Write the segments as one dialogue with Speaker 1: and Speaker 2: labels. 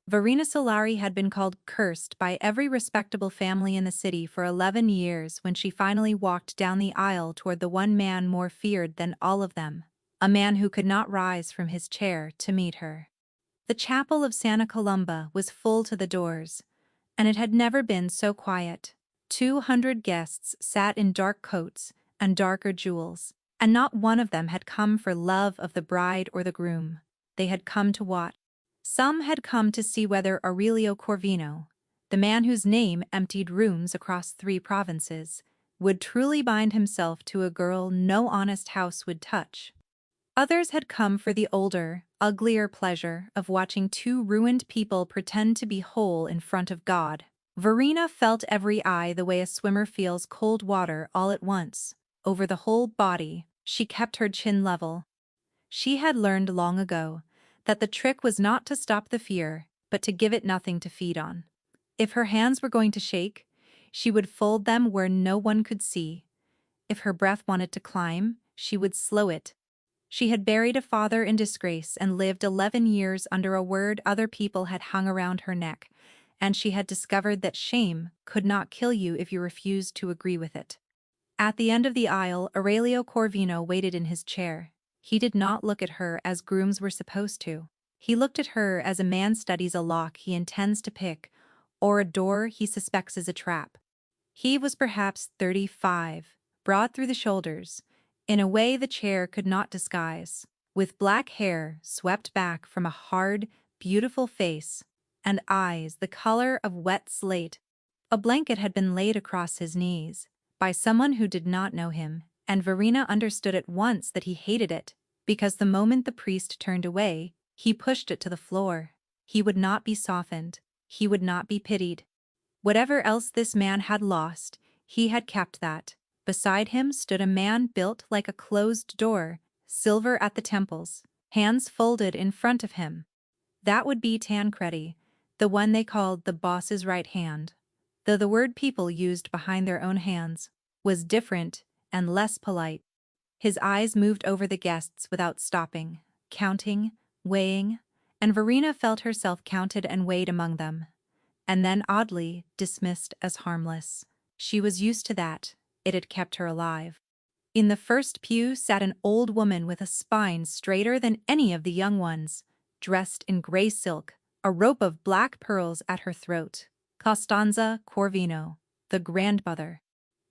Speaker 1: Verena Solari had been called cursed by every respectable family in the city for 11 years when she finally walked down the aisle toward the one man more feared than all of them, a man who could not rise from his chair to meet her. The chapel of Santa Columba was full to the doors, and it had never been so quiet. 200 guests sat in dark coats and darker jewels, and not one of them had come for love of the bride or the groom. They had come to watch. Some had come to see whether Aurelio Corvino, the man whose name emptied rooms across 3 provinces, would truly bind himself to a girl no honest house would touch. Others had come for the older, uglier pleasure of watching 2 ruined people pretend to be whole in front of God. Verena felt every eye the way a swimmer feels cold water all at once. Over the whole body, she kept her chin level. She had learned long ago that the trick was not to stop the fear, but to give it nothing to feed on. If her hands were going to shake, she would fold them where no one could see. If her breath wanted to climb, she would slow it. She had buried a father in disgrace and lived 11 years under a word other people had hung around her neck, and she had discovered that shame could not kill you if you refused to agree with it. At the end of the aisle, Aurelio Corvino waited in his chair. He did not look at her as grooms were supposed to. He looked at her as a man studies a lock he intends to pick, or a door he suspects is a trap. He was perhaps 35, broad through the shoulders, in a way the chair could not disguise, with black hair swept back from a hard, beautiful face, and eyes the color of wet slate. A blanket had been laid across his knees, by someone who did not know him, and Verena understood at once that he hated it, because the moment the priest turned away, he pushed it to the floor. He would not be softened. He would not be pitied. Whatever else this man had lost, he had kept that. Beside him stood a man built like a closed door, silver at the temples, hands folded in front of him. That would be Tancredi, the one they called the boss's right hand, though the word people used behind their own hands was different and less polite. His eyes moved over the guests without stopping, counting, weighing, and Verena felt herself counted and weighed among them, and then oddly dismissed as harmless. She was used to that. It had kept her alive. In the first pew sat an old woman with a spine straighter than any of the young ones, dressed in gray silk, a rope of black pearls at her throat. Costanza Corvino, the grandmother.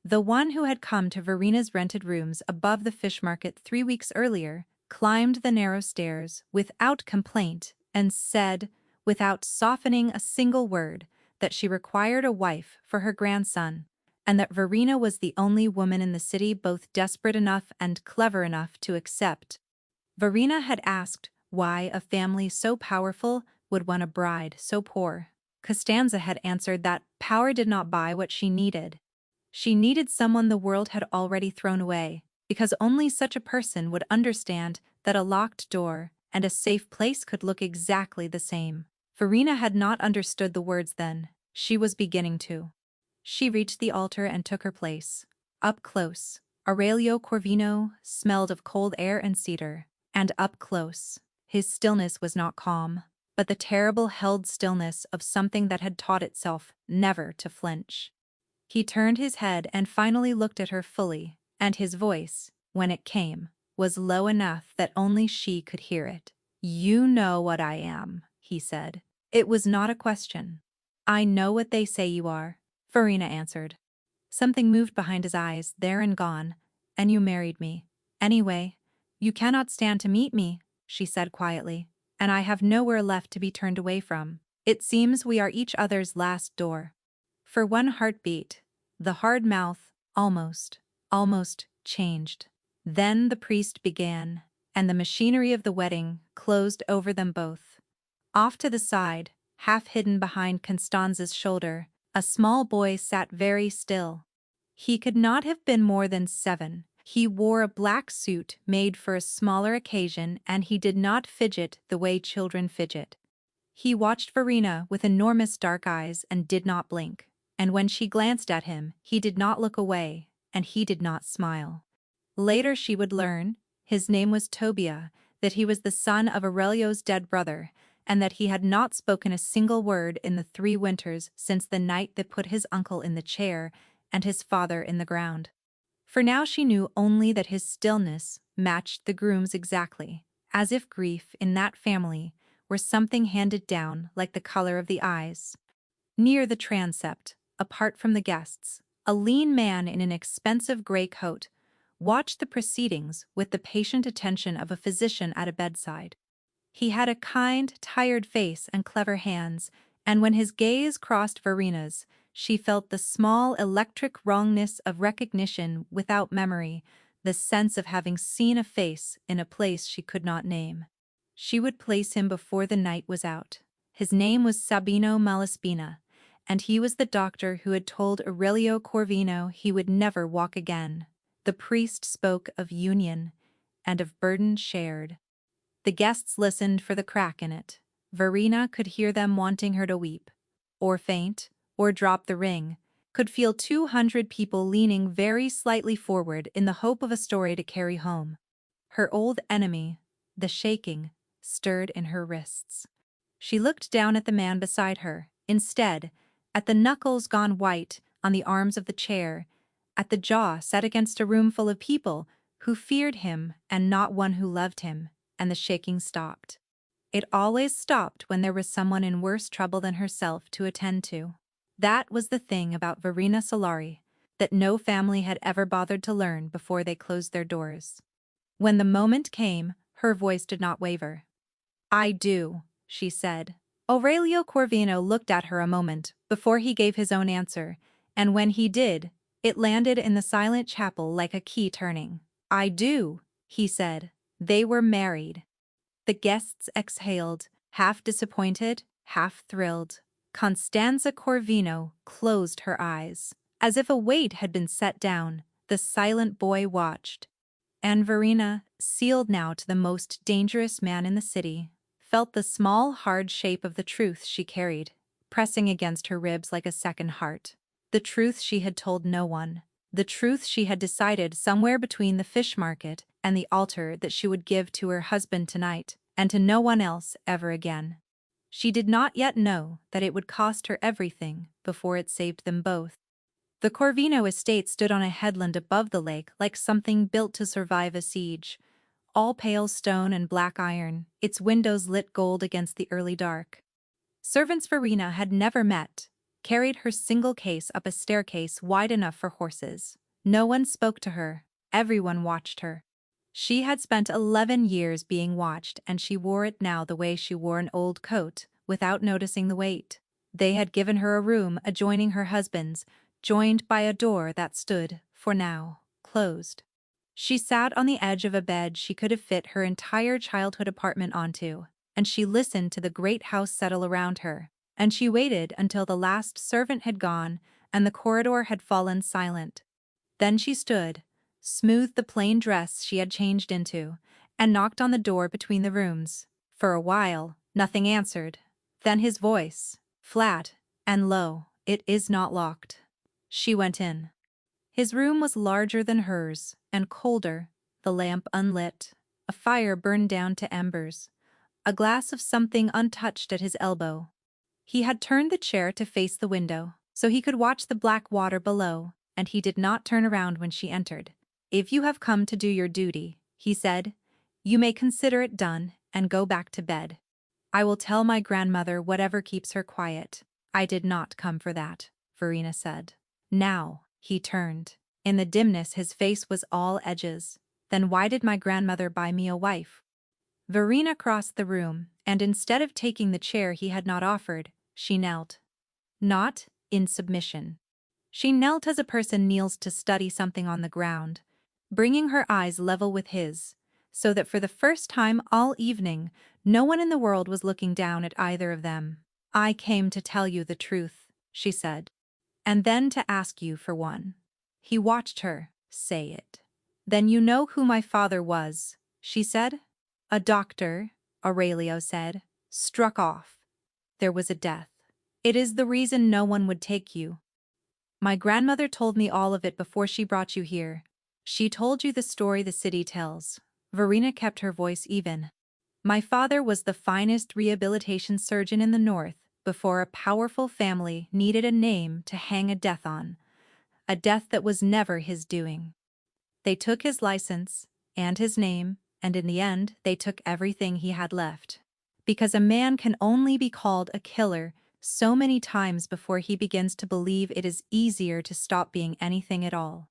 Speaker 1: The one who had come to Verena's rented rooms above the fish market 3 weeks earlier, climbed the narrow stairs without complaint and said, without softening a single word, that she required a wife for her grandson, and that Verena was the only woman in the city both desperate enough and clever enough to accept. Verena had asked why a family so powerful would want a bride so poor. Costanza had answered that power did not buy what she needed. She needed someone the world had already thrown away, because only such a person would understand that a locked door and a safe place could look exactly the same. Verena had not understood the words then. She was beginning to. She reached the altar and took her place. Up close, Aurelio Corvino smelled of cold air and cedar, and up close, his stillness was not calm, but the terrible held stillness of something that had taught itself never to flinch. He turned his head and finally looked at her fully, and his voice, when it came, was low enough that only she could hear it. "You know what I am," he said. It was not a question. "I know what they say you are," Verena answered. Something moved behind his eyes, there and gone. "And you married me. Anyway, you cannot stand to meet me," she said quietly, "and I have nowhere left to be turned away from. It seems we are each other's last door." For one heartbeat, the hard mouth almost changed. Then the priest began, and the machinery of the wedding closed over them both. Off to the side, half hidden behind Constanza's shoulder, a small boy sat very still. He could not have been more than 7. He wore a black suit made for a smaller occasion, and he did not fidget the way children fidget. He watched Verena with enormous dark eyes and did not blink. And when she glanced at him, he did not look away, and he did not smile. Later she would learn, his name was Tobia, that he was the son of Aurelio's dead brother, and that he had not spoken a single word in the 3 winters since the night that put his uncle in the chair and his father in the ground. For now she knew only that his stillness matched the groom's exactly, as if grief in that family were something handed down like the color of the eyes. Near the transept, apart from the guests, a lean man in an expensive gray coat watched the proceedings with the patient attention of a physician at a bedside. He had a kind, tired face and clever hands, and when his gaze crossed Verina's, she felt the small electric wrongness of recognition without memory, the sense of having seen a face in a place she could not name. She would place him before the night was out. His name was Sabino Malaspina, and he was the doctor who had told Aurelio Corvino he would never walk again. The priest spoke of union and of burden shared. The guests listened for the crack in it. Verena could hear them wanting her to weep, or faint, or drop the ring, could feel 200 people leaning very slightly forward in the hope of a story to carry home. Her old enemy, the shaking, stirred in her wrists. She looked down at the man beside her, instead, at the knuckles gone white on the arms of the chair, at the jaw set against a room full of people who feared him and not one who loved him, and the shaking stopped. It always stopped when there was someone in worse trouble than herself to attend to. That was the thing about Verena Solari that no family had ever bothered to learn before they closed their doors. When the moment came, her voice did not waver. "I do," she said. Aurelio Corvino looked at her a moment before he gave his own answer, and when he did, it landed in the silent chapel like a key turning. "I do," he said. They were married. The guests exhaled, half disappointed, half thrilled. Constanza Corvino closed her eyes. As if a weight had been set down, the silent boy watched. And Verena, sealed now to the most dangerous man in the city, felt the small, hard shape of the truth she carried, pressing against her ribs like a second heart. The truth she had told no one. The truth she had decided somewhere between the fish market and the altar that she would give to her husband tonight, and to no one else ever again. She did not yet know that it would cost her everything before it saved them both. The Corvino estate stood on a headland above the lake like something built to survive a siege, all pale stone and black iron, its windows lit gold against the early dark. Servants Verena had never met, carried her single case up a staircase wide enough for horses. No one spoke to her, everyone watched her. She had spent 11 years being watched, and she wore it now the way she wore an old coat, without noticing the weight. They had given her a room adjoining her husband's, joined by a door that stood, for now, closed. She sat on the edge of a bed she could have fit her entire childhood apartment onto, and she listened to the great house settle around her, and she waited until the last servant had gone and the corridor had fallen silent. Then she stood, smoothed the plain dress she had changed into, and knocked on the door between the rooms. For a while, nothing answered. Then his voice, flat and low, "It is not locked." She went in. His room was larger than hers, and colder, the lamp unlit, a fire burned down to embers, a glass of something untouched at his elbow. He had turned the chair to face the window, so he could watch the black water below, and he did not turn around when she entered. "If you have come to do your duty," he said, "you may consider it done and go back to bed. I will tell my grandmother whatever keeps her quiet." "I did not come for that," Verena said. Now, he turned. In the dimness his face was all edges. "Then why did my grandmother buy me a wife?" Verena crossed the room, and instead of taking the chair he had not offered, she knelt. Not in submission. She knelt as a person kneels to study something on the ground, bringing her eyes level with his, so that for the first time all evening no one in the world was looking down at either of them. "I came to tell you the truth," she said. "And then to ask you for one." He watched her. "Say it." "Then you know who my father was," she said. "A doctor," Aurelio said. "Struck off. There was a death. It is the reason no one would take you. My grandmother told me all of it before she brought you here. She told you the story the city tells." Verena kept her voice even. My father was the finest rehabilitation surgeon in the North before a powerful family needed a name to hang a death on, a death that was never his doing. They took his license and his name, and in the end, they took everything he had left. Because a man can only be called a killer so many times before he begins to believe it is easier to stop being anything at all.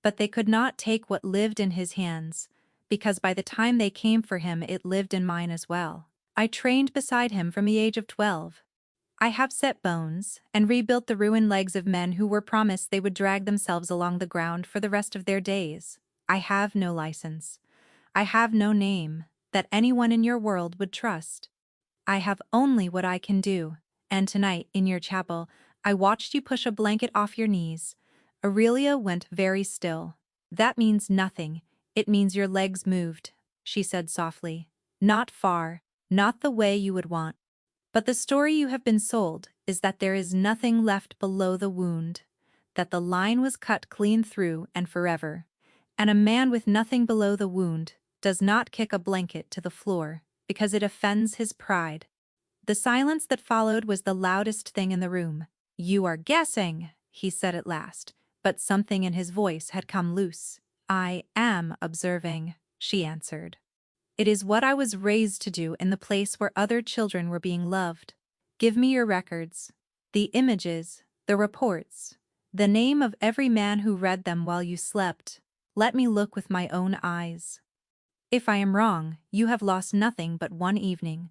Speaker 1: But they could not take what lived in his hands, because by the time they came for him, it lived in mine as well. I trained beside him from the age of 12. I have set bones and rebuilt the ruined legs of men who were promised they would drag themselves along the ground for the rest of their days. I have no license. I have no name that anyone in your world would trust. I have only what I can do, and tonight, in your chapel, I watched you push a blanket off your knees. Aurelia went very still. That means nothing. It means your legs moved, she said softly. Not far, not the way you would want. But the story you have been sold is that there is nothing left below the wound, that the line was cut clean through and forever. And a man with nothing below the wound does not kick a blanket to the floor because it offends his pride. The silence that followed was the loudest thing in the room. "You are guessing," he said at last, but something in his voice had come loose. "I am observing," she answered. "It is what I was raised to do in the place where other children were being loved. Give me your records, the images, the reports, the name of every man who read them while you slept. Let me look with my own eyes. If I am wrong, you have lost nothing but one evening,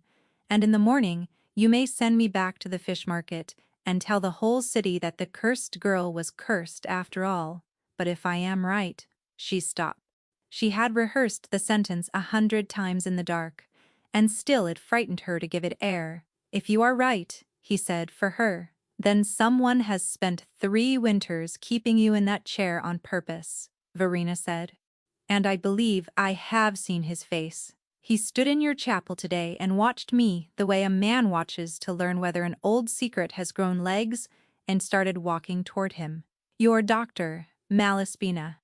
Speaker 1: and in the morning you may send me back to the fish market and tell the whole city that the cursed girl was cursed after all. But if I am right..." She stopped. She had rehearsed the sentence 100 times in the dark, and still it frightened her to give it air. "If you are right," he said, "for her, then someone has spent 3 winters keeping you in that chair on purpose," Verena said. "And I believe I have seen his face. He stood in your chapel today and watched me the way a man watches to learn whether an old secret has grown legs and started walking toward him. Your doctor, Malaspina.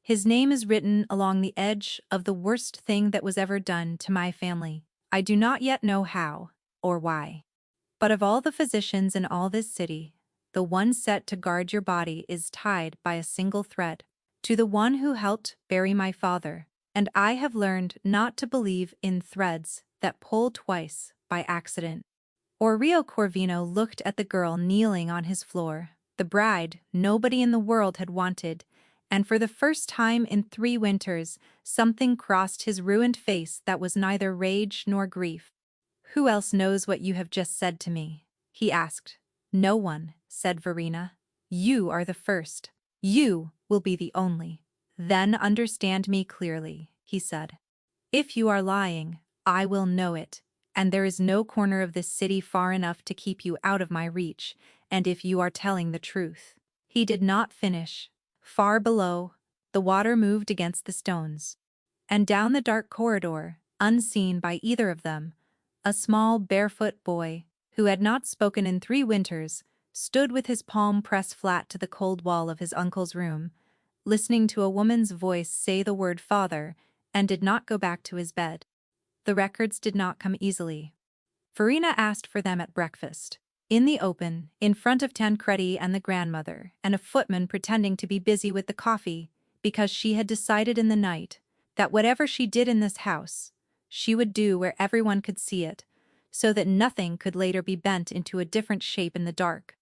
Speaker 1: His name is written along the edge of the worst thing that was ever done to my family. I do not yet know how or why. But of all the physicians in all this city, the one set to guard your body is tied by a single thread to the one who helped bury my father, and I have learned not to believe in threads that pull twice by accident." Rio Corvino looked at the girl kneeling on his floor, the bride nobody in the world had wanted, and for the first time in 3 winters, something crossed his ruined face that was neither rage nor grief. "Who else knows what you have just said to me?" he asked. "No one," said Verena. "You are the first. You will be the only." "Then understand me clearly," he said. "If you are lying, I will know it, and there is no corner of this city far enough to keep you out of my reach, and if you are telling the truth." He did not finish. Far below, the water moved against the stones, and down the dark corridor, unseen by either of them, a small barefoot boy, who had not spoken in 3 winters, stood with his palm pressed flat to the cold wall of his uncle's room, listening to a woman's voice say the word father, and did not go back to his bed. The records did not come easily. Verena asked for them at breakfast, in the open, in front of Tancredi and the grandmother, and a footman pretending to be busy with the coffee, because she had decided in the night that whatever she did in this house, she would do where everyone could see it, so that nothing could later be bent into a different shape in the dark.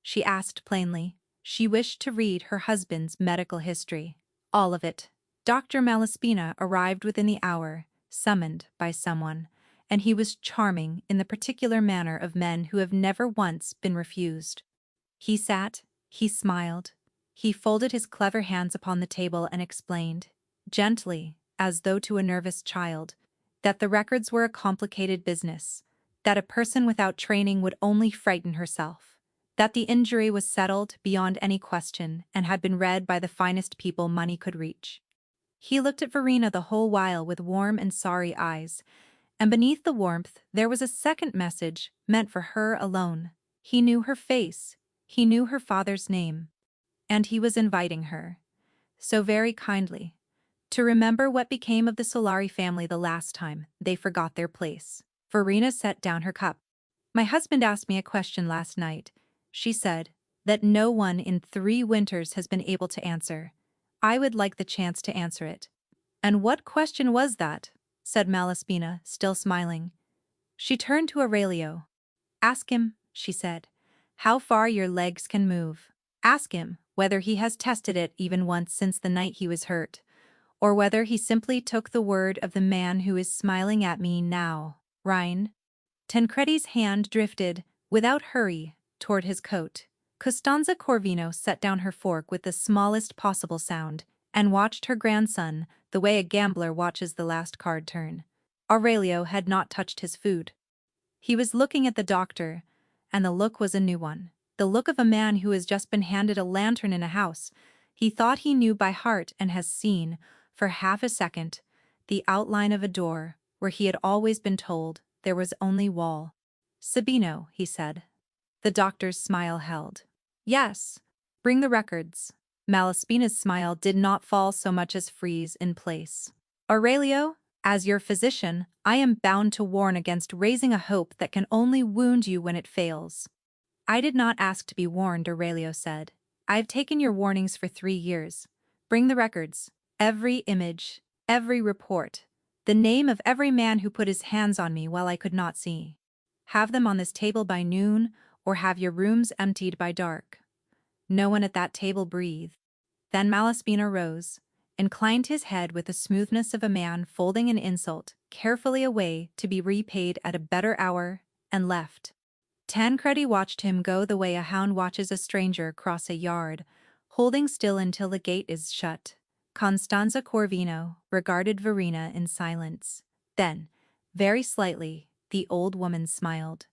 Speaker 1: She asked plainly. She wished to read her husband's medical history. All of it. Dr. Malaspina arrived within the hour, summoned by someone, and he was charming in the particular manner of men who have never once been refused. He sat, he smiled, he folded his clever hands upon the table and explained, gently, as though to a nervous child, that the records were a complicated business, that a person without training would only frighten herself, that the injury was settled beyond any question and had been read by the finest people money could reach. He looked at Verena the whole while with warm and sorry eyes, and beneath the warmth there was a second message meant for her alone. He knew her face, he knew her father's name, and he was inviting her, so very kindly, To remember what became of the Solari family the last time they forgot their place. Verena set down her cup. My husband asked me a question last night, she said, that no one in 3 winters has been able to answer. I would like the chance to answer it. And what question was that? Said Malaspina, still smiling. She turned to Aurelio. Ask him, she said, how far your legs can move. Ask him whether he has tested it even once since the night he was hurt, or whether he simply took the word of the man who is smiling at me now. Rhine. Tancredi's hand drifted, without hurry, toward his coat. Costanza Corvino set down her fork with the smallest possible sound and watched her grandson the way a gambler watches the last card turn. Aurelio had not touched his food. He was looking at the doctor, and the look was a new one. The look of a man who has just been handed a lantern in a house he thought he knew by heart and has seen, for half a second, the outline of a door where he had always been told there was only wall. Sabino, he said. The doctor's smile held. Yes, bring the records. Malaspina's smile did not fall so much as freeze in place. Aurelio, as your physician, I am bound to warn against raising a hope that can only wound you when it fails. I did not ask to be warned, Aurelio said. I've taken your warnings for 3 years. Bring the records, every image, every report, the name of every man who put his hands on me while I could not see. Have them on this table by noon, or have your rooms emptied by dark. No one at that table breathed. Then Malaspina rose, inclined his head with the smoothness of a man folding an insult carefully away to be repaid at a better hour, and left. Tancredi watched him go the way a hound watches a stranger cross a yard, holding still until the gate is shut. Costanza Corvino regarded Verena in silence. Then, very slightly, the old woman smiled.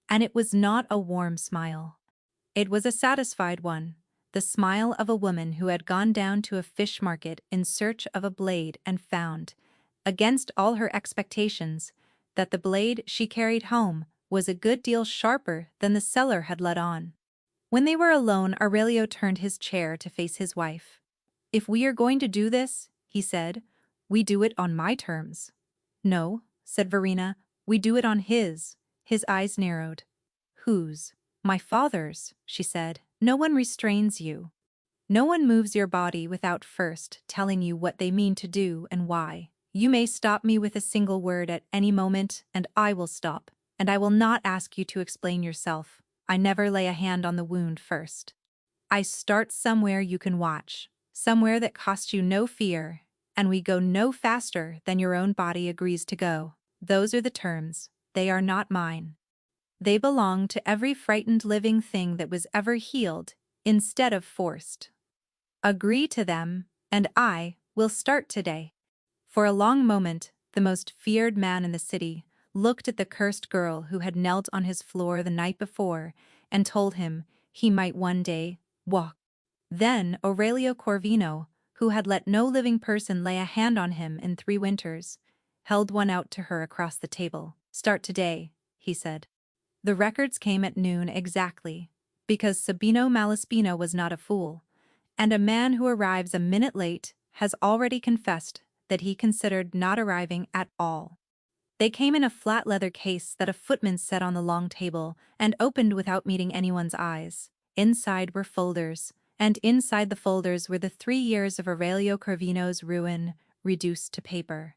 Speaker 1: And it was not a warm smile. It was a satisfied one, the smile of a woman who had gone down to a fish market in search of a blade and found, against all her expectations, that the blade she carried home was a good deal sharper than the seller had let on. When they were alone, Aurelio turned his chair to face his wife. If we are going to do this, he said, we do it on my terms. No, said Verena, we do it on his. His eyes narrowed. Whose? My father's, she said. No one restrains you. No one moves your body without first telling you what they mean to do and why. You may stop me with a single word at any moment, and I will stop, and I will not ask you to explain yourself. I never lay a hand on the wound first. I start somewhere you can watch, somewhere that costs you no fear, and we go no faster than your own body agrees to go. Those are the terms. They are not mine. They belong to every frightened living thing that was ever healed instead of forced. Agree to them, and I will start today. For a long moment, the most feared man in the city looked at the cursed girl who had knelt on his floor the night before and told him he might one day walk. Then Aurelio Corvino, who had let no living person lay a hand on him in 3 winters, held one out to her across the table. Start today, he said. The records came at noon exactly, because Sabino Malaspina was not a fool, and a man who arrives a minute late has already confessed that he considered not arriving at all. They came in a flat leather case that a footman set on the long table and opened without meeting anyone's eyes. Inside were folders, and inside the folders were the 3 years of Aurelio Corvino's ruin reduced to paper.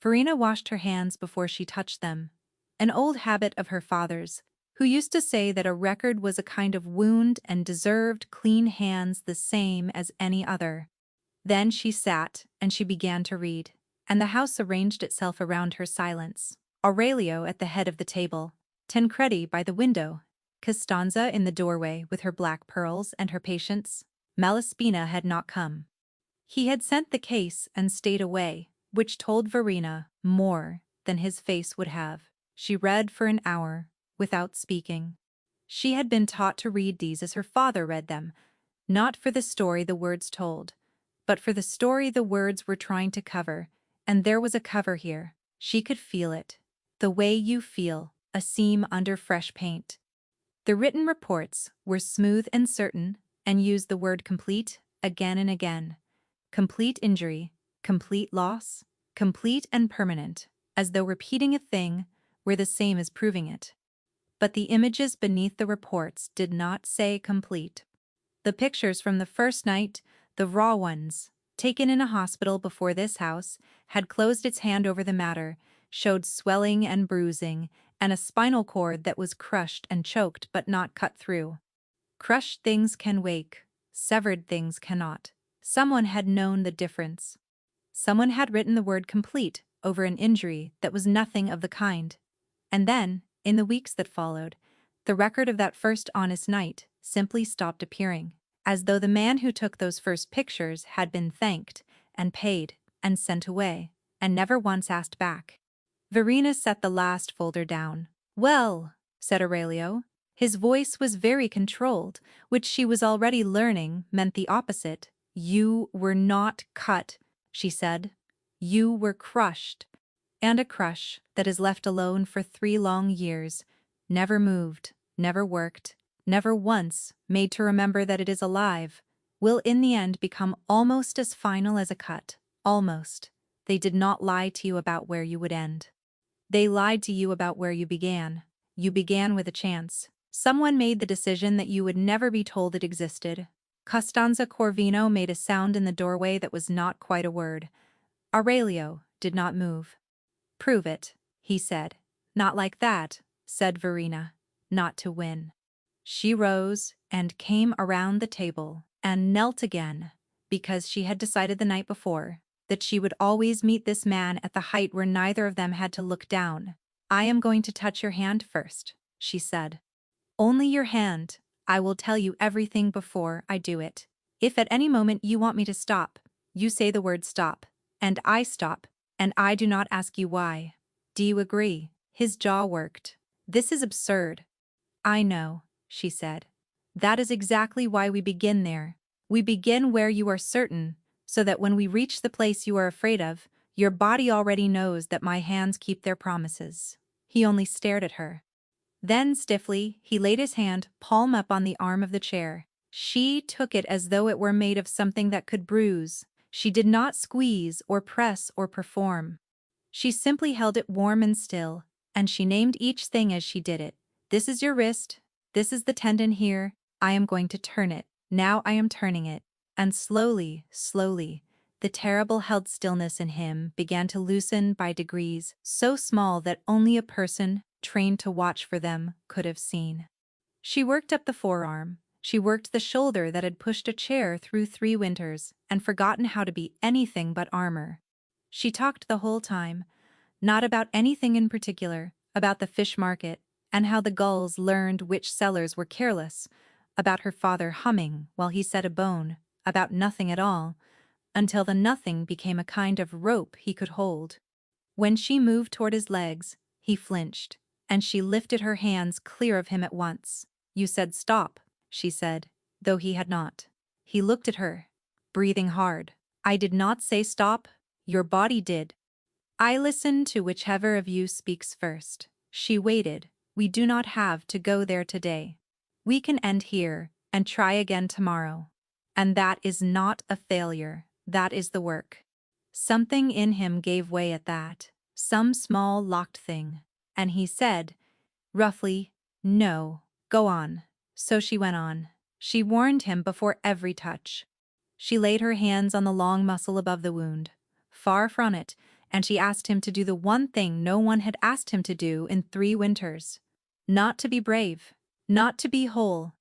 Speaker 1: Verena washed her hands before she touched them, an old habit of her father's, who used to say that a record was a kind of wound and deserved clean hands the same as any other. Then she sat and she began to read, and the house arranged itself around her silence. Aurelio at the head of the table, Tancredi by the window, Costanza in the doorway with her black pearls and her patience. Malaspina had not come. He had sent the case and stayed away, which told Verena more than his face would have. She read for an hour, without speaking. She had been taught to read these as her father read them, not for the story the words told, but for the story the words were trying to cover, and there was a cover here. She could feel it, the way you feel a seam under fresh paint. The written reports were smooth and certain, and used the word complete again and again. Complete injury, Complete loss, complete and permanent, as though repeating a thing were the same as proving it. But the images beneath the reports did not say complete. The pictures from the first night, the raw ones, taken in a hospital before this house, had closed its hand over the matter, showed swelling and bruising, and a spinal cord that was crushed and choked but not cut through. Crushed things can wake, severed things cannot. Someone had known the difference. Someone had written the word complete over an injury that was nothing of the kind. And then, in the weeks that followed, the record of that first honest night simply stopped appearing, as though the man who took those first pictures had been thanked and paid and sent away, and never once asked back. Verena set the last folder down. "Well," said Aurelio. His voice was very controlled, which she was already learning meant the opposite. "You were not cut," she said. "You were crushed." And a crush that is left alone for 3 long years, never moved, never worked, never once made to remember that it is alive, will in the end become almost as final as a cut. Almost. They did not lie to you about where you would end. They lied to you about where you began. You began with a chance. Someone made the decision that you would never be told it existed. Costanza Corvino made a sound in the doorway that was not quite a word. Aurelio did not move. "Prove it," he said. "Not like that," said Verena. "Not to win." She rose and came around the table and knelt again, because she had decided the night before that she would always meet this man at the height where neither of them had to look down. "I am going to touch your hand first," she said. "Only your hand. I will tell you everything before I do it. If at any moment you want me to stop, you say the word stop, and I stop, and I do not ask you why. Do you agree?" His jaw worked. "This is absurd." "I know," she said. "That is exactly why we begin there. We begin where you are certain, so that when we reach the place you are afraid of, your body already knows that my hands keep their promises." He only stared at her. Then, stiffly, he laid his hand, palm up, on the arm of the chair. She took it as though it were made of something that could bruise. She did not squeeze or press or perform. She simply held it warm and still, and she named each thing as she did it. "This is your wrist. This is the tendon here. I am going to turn it. Now I am turning it." And slowly, slowly, the terrible held stillness in him began to loosen by degrees, so small that only a person trained to watch for them could have seen. She worked up the forearm. She worked the shoulder that had pushed a chair through 3 winters and forgotten how to be anything but armor. She talked the whole time, not about anything in particular, about the fish market and how the gulls learned which sellers were careless, about her father humming while he set a bone, about nothing at all, until the nothing became a kind of rope he could hold. When she moved toward his legs, he flinched, and she lifted her hands clear of him at once. "You said stop," she said, though he had not. He looked at her, breathing hard. "I did not say stop. Your body did. I listen to whichever of you speaks first." She waited. "We do not have to go there today. We can end here and try again tomorrow. And that is not a failure. That is the work." Something in him gave way at that, some small locked thing, and he said, roughly, "No, go on." So she went on. She warned him before every touch. She laid her hands on the long muscle above the wound, far from it, and she asked him to do the one thing no one had asked him to do in 3 winters. Not to be brave, not to be whole,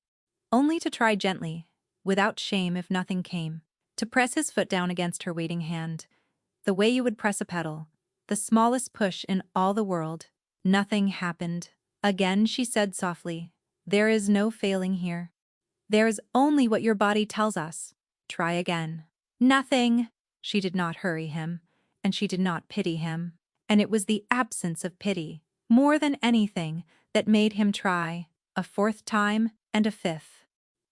Speaker 1: only to try gently, without shame if nothing came, to press his foot down against her waiting hand, the way you would press a pedal, the smallest push in all the world. Nothing happened. Again she said softly, "There is no failing here. There is only what your body tells us. Try again." "Nothing." She did not hurry him, and she did not pity him, and it was the absence of pity, more than anything, that made him try, a 4th time and a 5th.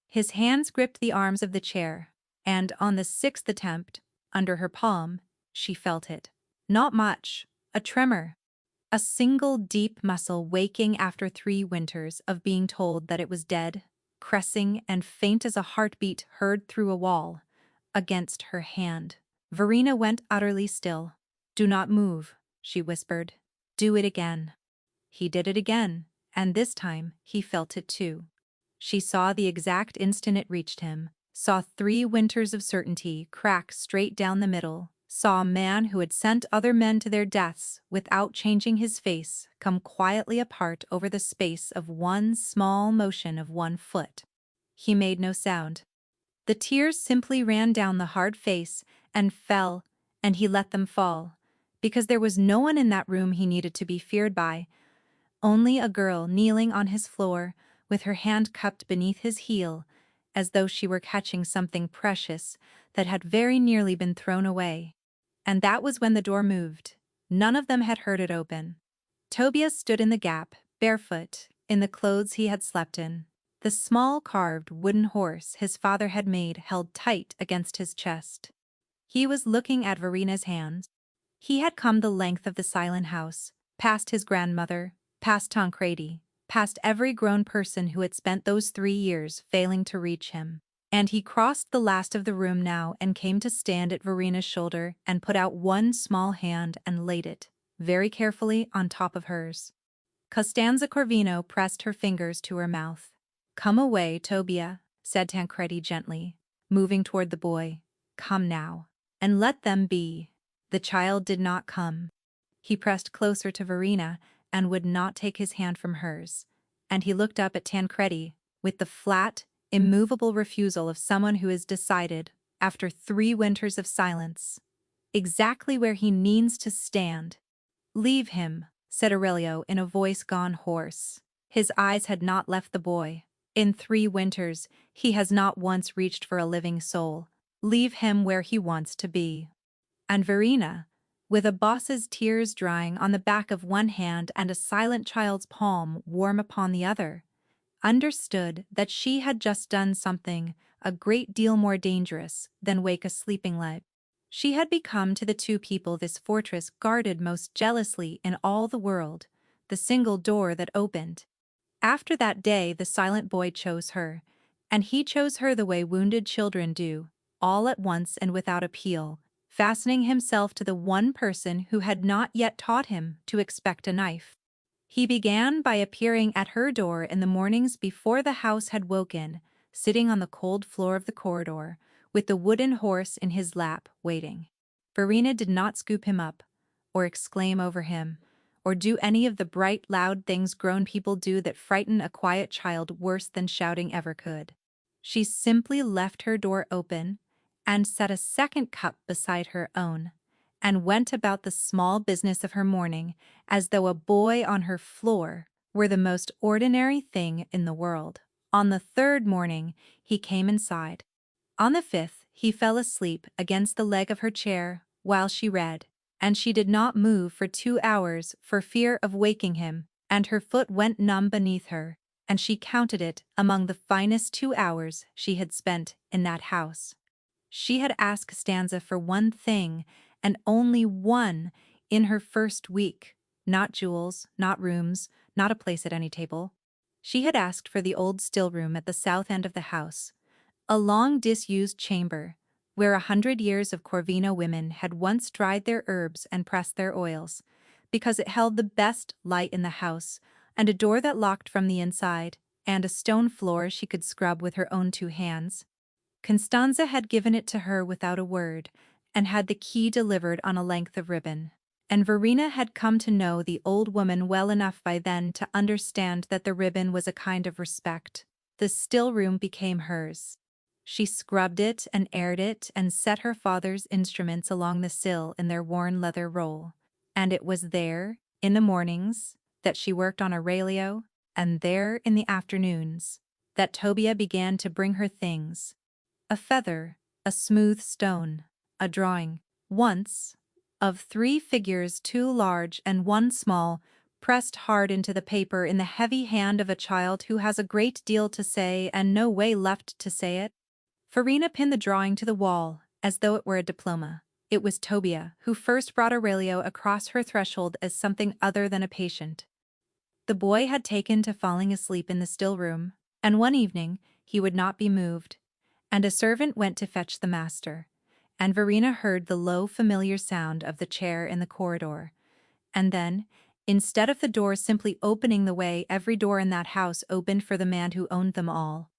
Speaker 1: His hands gripped the arms of the chair, and on the 6th attempt, under her palm, she felt it. Not much, a tremor. A single deep muscle waking after 3 winters of being told that it was dead, caressing and faint as a heartbeat heard through a wall, against her hand. Verena went utterly still. "Do not move," she whispered. "Do it again." He did it again, and this time he felt it too. She saw the exact instant it reached him, saw 3 winters of certainty crack straight down the middle, saw a man who had sent other men to their deaths without changing his face come quietly apart over the space of one small motion of one foot. He made no sound. The tears simply ran down the hard face and fell, and he let them fall, because there was no one in that room he needed to be feared by, only a girl kneeling on his floor with her hand cupped beneath his heel, as though she were catching something precious that had very nearly been thrown away. And that was when the door moved. None of them had heard it open. Tobias stood in the gap, barefoot, in the clothes he had slept in. The small carved wooden horse his father had made held tight against his chest. He was looking at Verena's hands. He had come the length of the silent house, past his grandmother, past Tancredi, past every grown person who had spent those 3 years failing to reach him. And he crossed the last of the room now and came to stand at Verena's shoulder and put out one small hand and laid it, very carefully, on top of hers. Costanza Corvino pressed her fingers to her mouth. "Come away, Tobia," said Tancredi gently, moving toward the boy. "Come now. And let them be." The child did not come. He pressed closer to Verena and would not take his hand from hers, and he looked up at Tancredi with the flat, immovable refusal of someone who is decided, after 3 winters of silence, exactly where he means to stand. "Leave him," said Aurelio in a voice gone hoarse. His eyes had not left the boy. "In 3 winters, he has not once reached for a living soul. Leave him where he wants to be." And Verena, with a boss's tears drying on the back of one hand and a silent child's palm warm upon the other, understood that she had just done something a great deal more dangerous than wake a sleeping lad. She had become to the 2 people this fortress guarded most jealously in all the world, the single door that opened. After that day the silent boy chose her, and he chose her the way wounded children do, all at once and without appeal, fastening himself to the one person who had not yet taught him to expect a knife. He began by appearing at her door in the mornings before the house had woken, sitting on the cold floor of the corridor, with the wooden horse in his lap, waiting. Verena did not scoop him up, or exclaim over him, or do any of the bright, loud things grown people do that frighten a quiet child worse than shouting ever could. She simply left her door open, and set a second cup beside her own, and went about the small business of her morning as though a boy on her floor were the most ordinary thing in the world. On the 3rd morning, he came inside. On the 5th, he fell asleep against the leg of her chair while she read, and she did not move for 2 hours for fear of waking him, and her foot went numb beneath her, and she counted it among the finest 2 hours she had spent in that house. She had asked Costanza for one thing, and only one, in her first week. Not jewels, not rooms, not a place at any table. She had asked for the old still room at the south end of the house, a long disused chamber, where 100 years of Corvino women had once dried their herbs and pressed their oils, because it held the best light in the house, and a door that locked from the inside, and a stone floor she could scrub with her own 2 hands. Constanza had given it to her without a word, and had the key delivered on a length of ribbon. And Verena had come to know the old woman well enough by then to understand that the ribbon was a kind of respect. The still room became hers. She scrubbed it and aired it and set her father's instruments along the sill in their worn leather roll. And it was there, in the mornings, that she worked on Aurelio, and there, in the afternoons, that Tobia began to bring her things. A feather, a smooth stone, a drawing, once, of 3 figures, 2 large and 1 small, pressed hard into the paper in the heavy hand of a child who has a great deal to say and no way left to say it. Verena pinned the drawing to the wall, as though it were a diploma. It was Tobia who first brought Aurelio across her threshold as something other than a patient. The boy had taken to falling asleep in the still room, and one evening he would not be moved, and a servant went to fetch the master, and Verena heard the low, familiar sound of the chair in the corridor. And then, instead of the door simply opening the way every door in that house opened for the man who owned them all.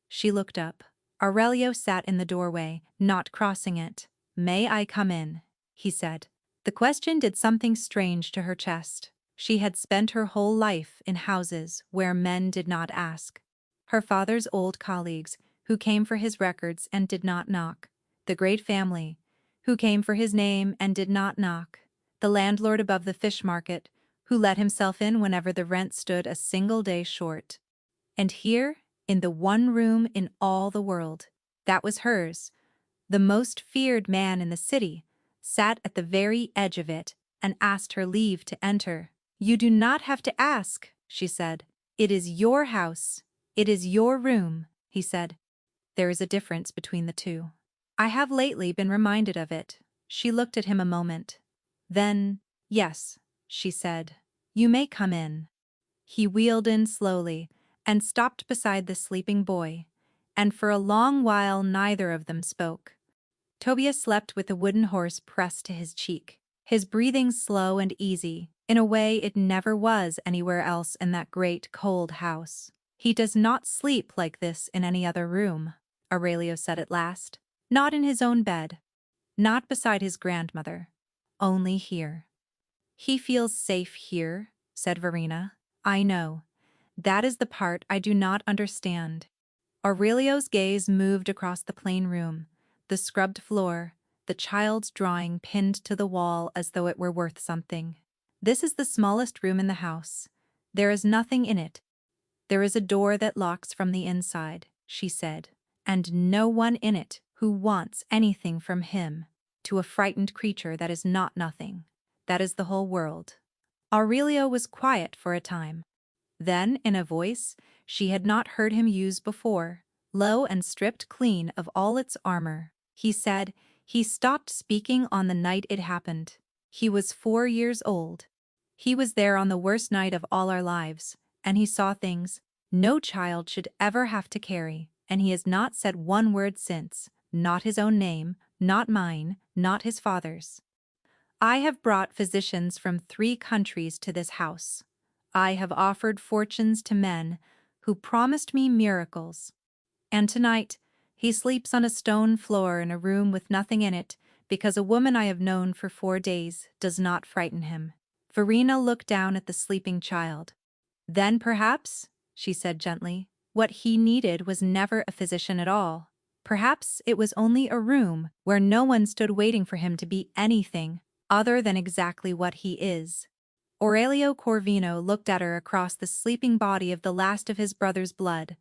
Speaker 1: She looked up. Aurelio sat in the doorway, not crossing it. "May I come in?" he said. The question did something strange to her chest. She had spent her whole life in houses where men did not ask. Her father's old colleagues, who came for his records and did not knock. The great family, who came for his name and did not knock. The landlord above the fish market, who let himself in whenever the rent stood a single day short. And here, in the one room in all the world, that was hers, the most feared man in the city, sat at the very edge of it and asked her leave to enter. "You do not have to ask," she said. "It is your house. It is your room," he said. "There is a difference between the two. I have lately been reminded of it." She looked at him a moment. Then, "Yes," she said. "You may come in." He wheeled in slowly and stopped beside the sleeping boy, and for a long while neither of them spoke. Tobias slept with a wooden horse pressed to his cheek, his breathing slow and easy, in a way it never was anywhere else in that great cold house. "He does not sleep like this in any other room," Aurelio said at last. "Not in his own bed. Not beside his grandmother. Only here." "He feels safe here," said Verena. "I know. That is the part I do not understand." Aurelio's gaze moved across the plain room, the scrubbed floor, the child's drawing pinned to the wall as though it were worth something. "This is the smallest room in the house. There is nothing in it. There is a door that locks from the inside," she said, "and no one in it who wants anything from him, to a frightened creature that is not nothing. That is the whole world." Aurelio was quiet for a time. Then, in a voice she had not heard him use before, low and stripped clean of all its armor, he said, "He stopped speaking on the night it happened. He was 4 years old. He was there on the worst night of all our lives, and he saw things no child should ever have to carry, and he has not said one word since, not his own name, not mine, not his father's. I have brought physicians from 3 countries to this house. I have offered fortunes to men who promised me miracles. And tonight, he sleeps on a stone floor in a room with nothing in it because a woman I have known for 4 days does not frighten him." Verena looked down at the sleeping child. "Then perhaps," she said gently, "what he needed was never a physician at all. Perhaps it was only a room where no one stood waiting for him to be anything other than exactly what he is." Aurelio Corvino looked at her across the sleeping body of the last of his brother's blood,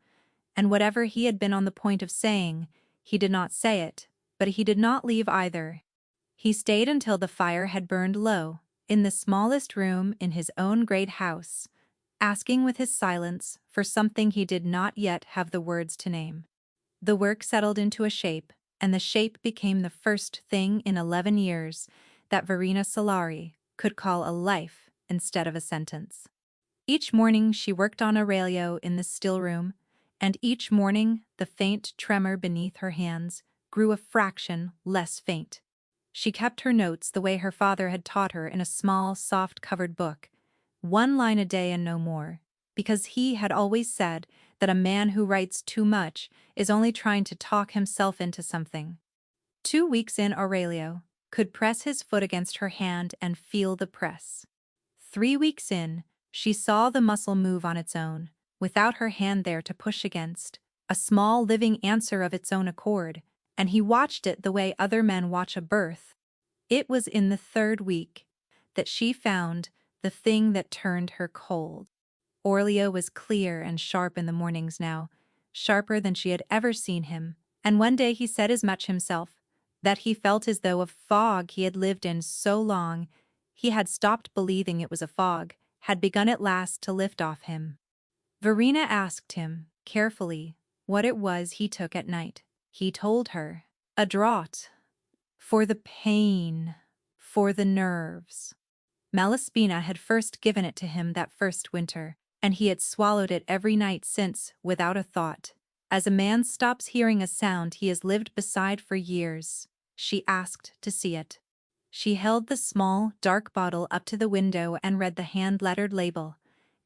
Speaker 1: and whatever he had been on the point of saying, he did not say it, but he did not leave either. He stayed until the fire had burned low, in the smallest room in his own great house, asking with his silence for something he did not yet have the words to name. The work settled into a shape, and the shape became the first thing in 11 years that Verena Solari could call a life instead of a sentence. Each morning she worked on Aurelio in the still room, and each morning the faint tremor beneath her hands grew a fraction less faint. She kept her notes the way her father had taught her in a small, soft-covered book, 1 line a day and no more, because he had always said that a man who writes too much is only trying to talk himself into something. 2 weeks in, Aurelio could press his foot against her hand and feel the press. 3 weeks in, she saw the muscle move on its own, without her hand there to push against, a small living answer of its own accord, and he watched it the way other men watch a birth. It was in the 3rd week that she found the thing that turned her cold. Aurelio was clear and sharp in the mornings now, sharper than she had ever seen him, and one day he said as much himself, that he felt as though a fog he had lived in so long, he had stopped believing it was a fog, had begun at last to lift off him. Verena asked him, carefully, what it was he took at night. He told her, "A draught. For the pain. For the nerves." Malaspina had first given it to him that first winter, and he had swallowed it every night since, without a thought. As a man stops hearing a sound he has lived beside for years, She asked to see it. She held the small, dark bottle up to the window and read the hand-lettered label.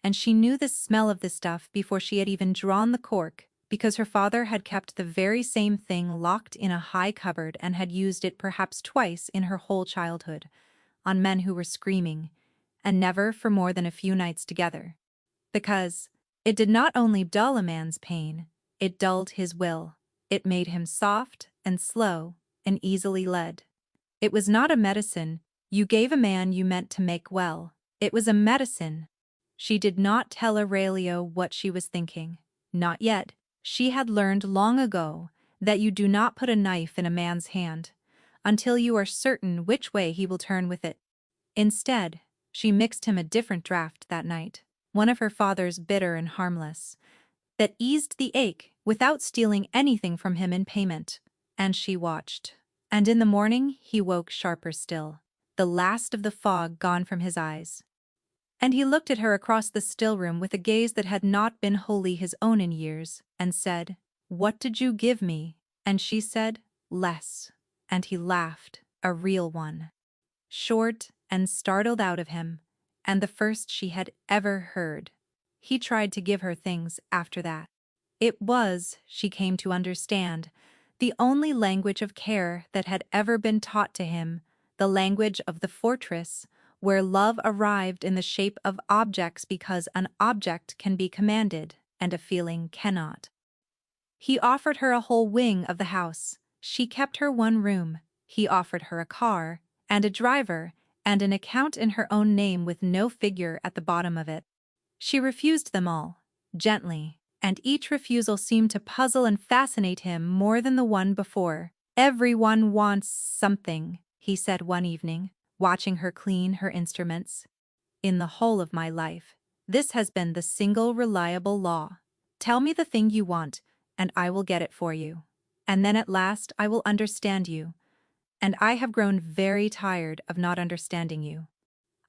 Speaker 1: And she knew the smell of the stuff before she had even drawn the cork, because her father had kept the very same thing locked in a high cupboard and had used it perhaps twice in her whole childhood, on men who were screaming, and never for more than a few nights together. Because it did not only dull a man's pain, it dulled his will. It made him soft and slow and easily led. It was not a medicine you gave a man you meant to make well. It was a medicine. She did not tell Aurelio what she was thinking. Not yet. She had learned long ago that you do not put a knife in a man's hand until you are certain which way he will turn with it. Instead, she mixed him a different draught that night, one of her father's bitter and harmless, that eased the ache without stealing anything from him in payment. And she watched. And in the morning he woke sharper still, the last of the fog gone from his eyes. And he looked at her across the still room with a gaze that had not been wholly his own in years, and said, "What did you give me?" And she said, "Less." And he laughed, a real one. Short and startled out of him, and the first she had ever heard. He tried to give her things after that. It was, she came to understand, the only language of care that had ever been taught to him, the language of the fortress, where love arrived in the shape of objects because an object can be commanded and a feeling cannot. He offered her a whole wing of the house. She kept her one room. He offered her a car, and a driver, and an account in her own name with no figure at the bottom of it. She refused them all, gently, and each refusal seemed to puzzle and fascinate him more than the one before. "Everyone wants something," he said one evening, watching her clean her instruments. "In the whole of my life, this has been the single reliable law. Tell me the thing you want, and I will get it for you. And then at last I will understand you. And I have grown very tired of not understanding you."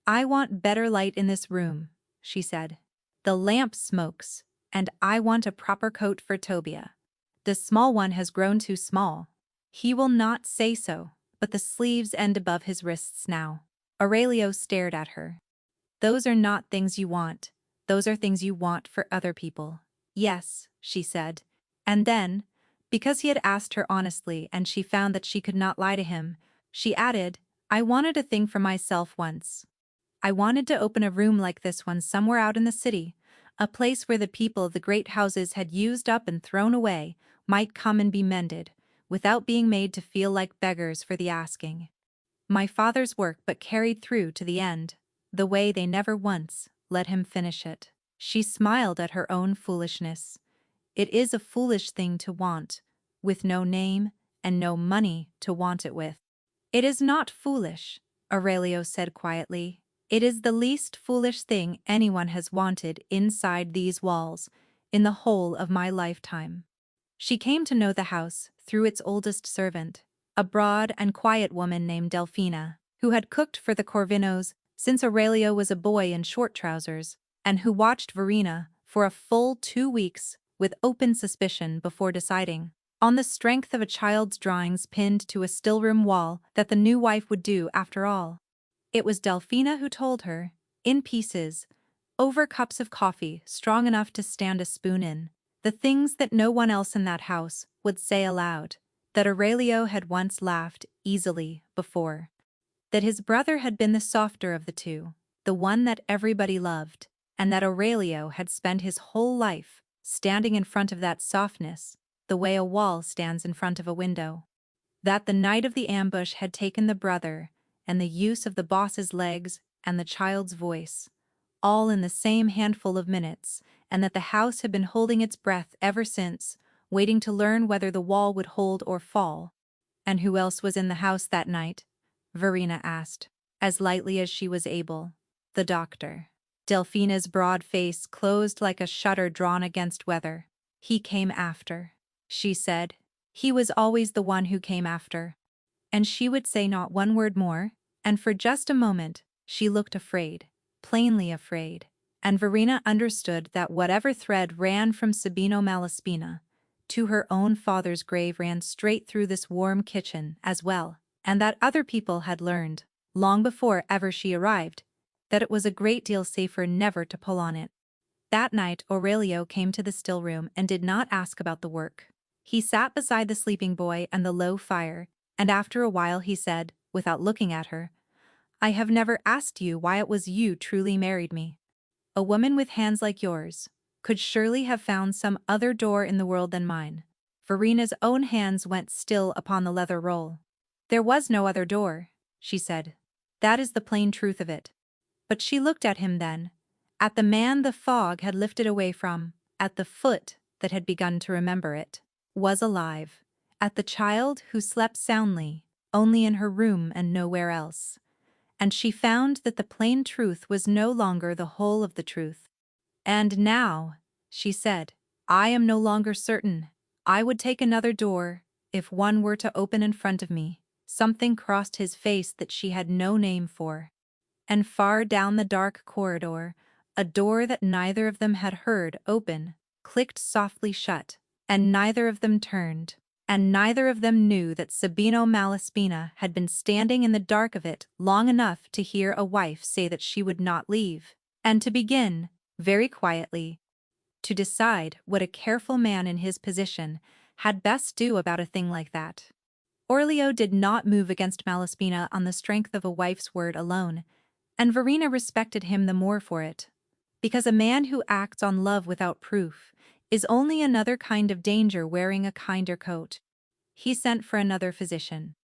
Speaker 1: "I want better light in this room," she said. "The lamp smokes, and I want a proper coat for Tobia. The small one has grown too small." He will not say so, but the sleeves end above his wrists now. Aurelio stared at her. "Those are not things you want. Those are things you want for other people." "Yes," she said. And then, because he had asked her honestly and she found that she could not lie to him, she added, "I wanted a thing for myself once. I wanted to open a room like this one somewhere out in the city, a place where the people the great houses had used up and thrown away might come and be mended, without being made to feel like beggars for the asking. My father's work but carried through to the end, the way they never once let him finish it." She smiled at her own foolishness. It is a foolish thing to want, with no name and no money to want it with. "It is not foolish," Aurelio said quietly. "It is the least foolish thing anyone has wanted inside these walls, in the whole of my lifetime." She came to know the house through its oldest servant, a broad and quiet woman named Delphina, who had cooked for the Corvinos since Aurelio was a boy in short trousers, and who watched Verena for a full 2 weeks with open suspicion before deciding, on the strength of a child's drawings pinned to a stillroom wall, that the new wife would do after all. It was Delphina who told her, in pieces, over cups of coffee strong enough to stand a spoon in, the things that no one else in that house would say aloud, that Aurelio had once laughed easily before, that his brother had been the softer of the two, the one that everybody loved, and that Aurelio had spent his whole life standing in front of that softness, the way a wall stands in front of a window. That the night of the ambush had taken the brother, and the use of the boss's legs and the child's voice, all in the same handful of minutes, and that the house had been holding its breath ever since, waiting to learn whether the wall would hold or fall. "And who else was in the house that night?" Verena asked, as lightly as she was able. "The doctor." Delphina's broad face closed like a shutter drawn against weather. "He came after," she said. "He was always the one who came after." And she would say not one word more, and for just a moment she looked afraid, plainly afraid, and Verena understood that whatever thread ran from Sabino Malaspina to her own father's grave ran straight through this warm kitchen as well, and that other people had learned, long before ever she arrived, that it was a great deal safer never to pull on it. That night Aurelio came to the still room and did not ask about the work. He sat beside the sleeping boy and the low fire, and after a while he said, without looking at her, "I have never asked you why it was you truly married me. A woman with hands like yours could surely have found some other door in the world than mine." Verina's own hands went still upon the leather roll. "There was no other door," she said. "That is the plain truth of it." But she looked at him then, at the man the fog had lifted away from, at the foot that had begun to remember it, was alive, at the child who slept soundly, only in her room and nowhere else. And she found that the plain truth was no longer the whole of the truth. "And now," she said, "I am no longer certain. I would take another door, if one were to open in front of me." Something crossed his face that she had no name for. And far down the dark corridor, a door that neither of them had heard open, clicked softly shut, and neither of them turned, and neither of them knew that Sabino Malaspina had been standing in the dark of it long enough to hear a wife say that she would not leave, and to begin, very quietly, to decide what a careful man in his position had best do about a thing like that. Aurelio did not move against Malaspina on the strength of a wife's word alone, and Verena respected him the more for it, because a man who acts on love without proof is only another kind of danger wearing a kinder coat. He sent for another physician.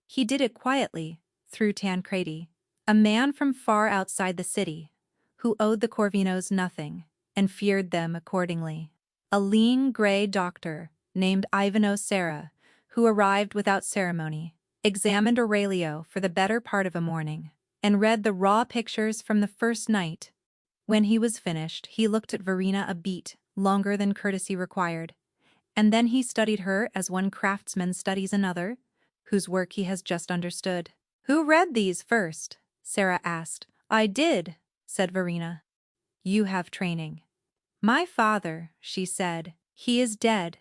Speaker 1: He did it quietly, through Tancredi, a man from far outside the city, who owed the Corvinos nothing, and feared them accordingly. A lean, gray doctor, named Ivano Serra, who arrived without ceremony, examined Aurelio for the better part of a morning, and read the raw pictures from the first night. When he was finished, he looked at Verena a beat longer than courtesy required, and then he studied her as one craftsman studies another, whose work he has just understood. "Who read these first?" Sarah asked. "I did," said Verena. "You have training." "My father," she said. "He is dead."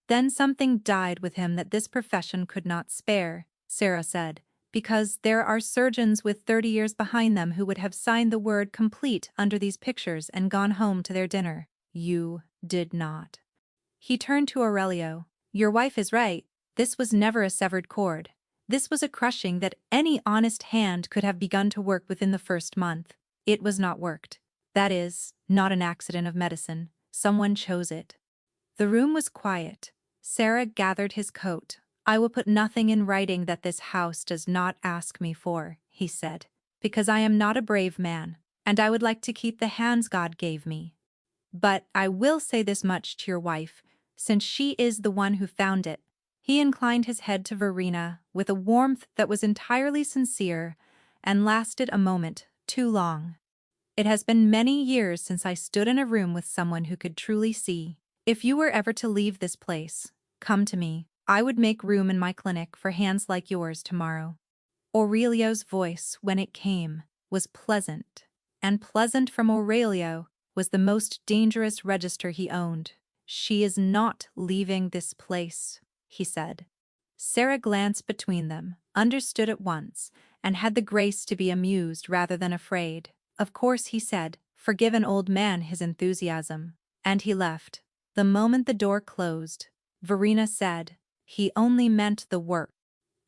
Speaker 1: "Then something died with him that this profession could not spare," Sarah said, "because there are surgeons with 30 years behind them who would have signed the word complete under these pictures and gone home to their dinner. You did not." He turned to Aurelio. "Your wife is right. This was never a severed cord. This was a crushing that any honest hand could have begun to work within the first month. It was not worked. That is, not an accident of medicine. Someone chose it." The room was quiet. Sarah gathered his coat. "I will put nothing in writing that this house does not ask me for," he said, "because I am not a brave man, and I would like to keep the hands God gave me. But I will say this much to your wife, since she is the one who found it." He inclined his head to Verena with a warmth that was entirely sincere and lasted a moment too long. "It has been many years since I stood in a room with someone who could truly see. If you were ever to leave this place, come to me. I would make room in my clinic for hands like yours tomorrow." Aurelio's voice, when it came, was pleasant, and pleasant from Aurelio was the most dangerous register he owned. "She is not leaving this place," he said. Sarah glanced between them, understood at once, and had the grace to be amused rather than afraid. "Of course," he said, "forgive an old man his enthusiasm." And he left. The moment the door closed, Verena said, "He only meant the work."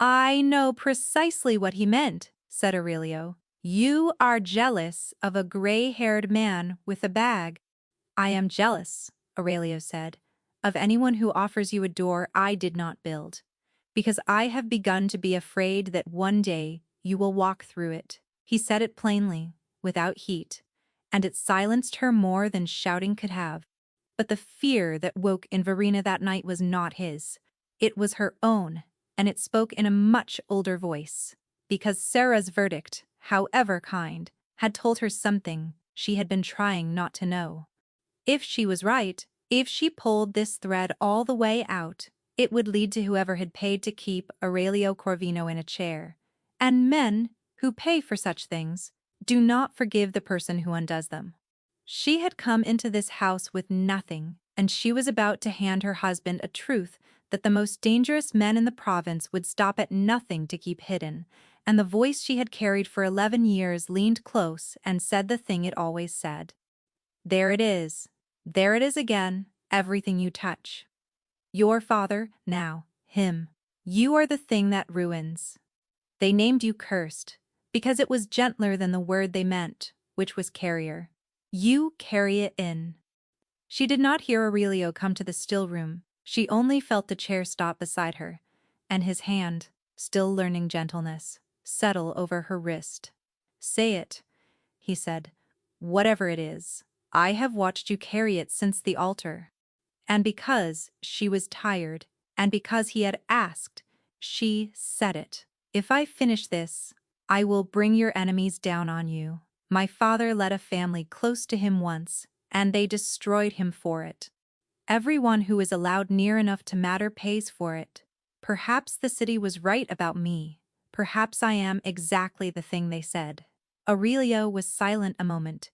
Speaker 1: "I know precisely what he meant," said Aurelio. "You are jealous of a gray-haired man with a bag." "I am jealous," Aurelio said, "of anyone who offers you a door I did not build, because I have begun to be afraid that one day you will walk through it." He said it plainly, without heat, and it silenced her more than shouting could have. But the fear that woke in Verena that night was not his. It was her own, and it spoke in a much older voice, because Sarah's verdict, however kind, had told her something she had been trying not to know. If she was right, if she pulled this thread all the way out, it would lead to whoever had paid to keep Aurelio Corvino in a chair. And men, who pay for such things, do not forgive the person who undoes them. She had come into this house with nothing, and she was about to hand her husband a truth that the most dangerous men in the province would stop at nothing to keep hidden, and the voice she had carried for 11 years leaned close and said the thing it always said. There it is. There it is again, everything you touch. Your father, now, him. You are the thing that ruins. They named you cursed, because it was gentler than the word they meant, which was carrier. You carry it in. She did not hear Aurelio come to the still room. She only felt the chair stop beside her, and his hand, still learning gentleness, settle over her wrist. Say it, he said. Whatever it is, I have watched you carry it since the altar. And because she was tired, and because he had asked, she said it. If I finish this, I will bring your enemies down on you. My father led a family close to him once, and they destroyed him for it. Everyone who is allowed near enough to matter pays for it. Perhaps the city was right about me. Perhaps I am exactly the thing they said. Aurelio was silent a moment.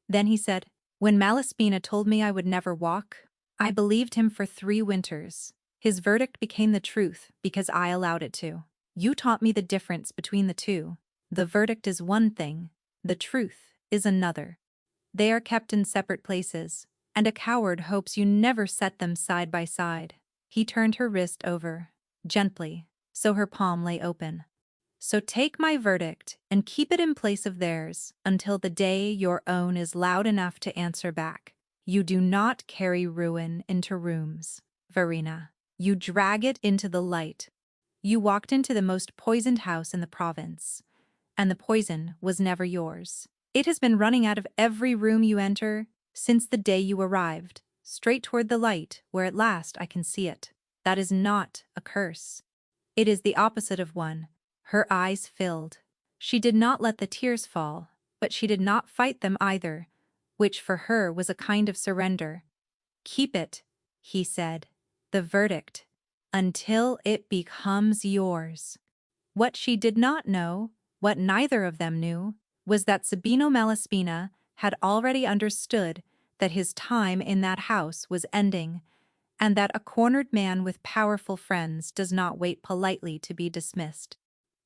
Speaker 1: Then he said, when Malaspina told me I would never walk, I believed him for 3 winters. His verdict became the truth because I allowed it to. You taught me the difference between the two. The verdict is one thing, the truth is another. They are kept in separate places, and a coward hopes you never set them side by side. He turned her wrist over, gently, so her palm lay open. So take my verdict and keep it in place of theirs until the day your own is loud enough to answer back. You do not carry ruin into rooms, Verena. You drag it into the light. You walked into the most poisoned house in the province, and the poison was never yours. It has been running out of every room you enter since the day you arrived, straight toward the light where at last I can see it. That is not a curse. It is the opposite of one. Her eyes filled. She did not let the tears fall, but she did not fight them either, which for her was a kind of surrender. Keep it, he said, the verdict, until it becomes yours. What she did not know, what neither of them knew, was that Sabino Malaspina had already understood that his time in that house was ending, and that a cornered man with powerful friends does not wait politely to be dismissed.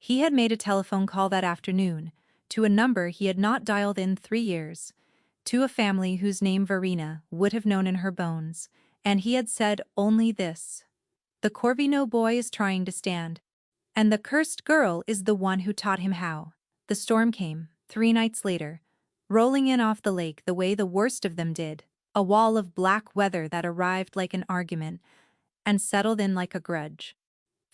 Speaker 1: He had made a telephone call that afternoon, to a number he had not dialed in 3 years, to a family whose name Verena would have known in her bones, and he had said only this: the Corvino boy is trying to stand, and the cursed girl is the one who taught him how. The storm came, 3 nights later, rolling in off the lake the way the worst of them did, a wall of black weather that arrived like an argument and settled in like a grudge.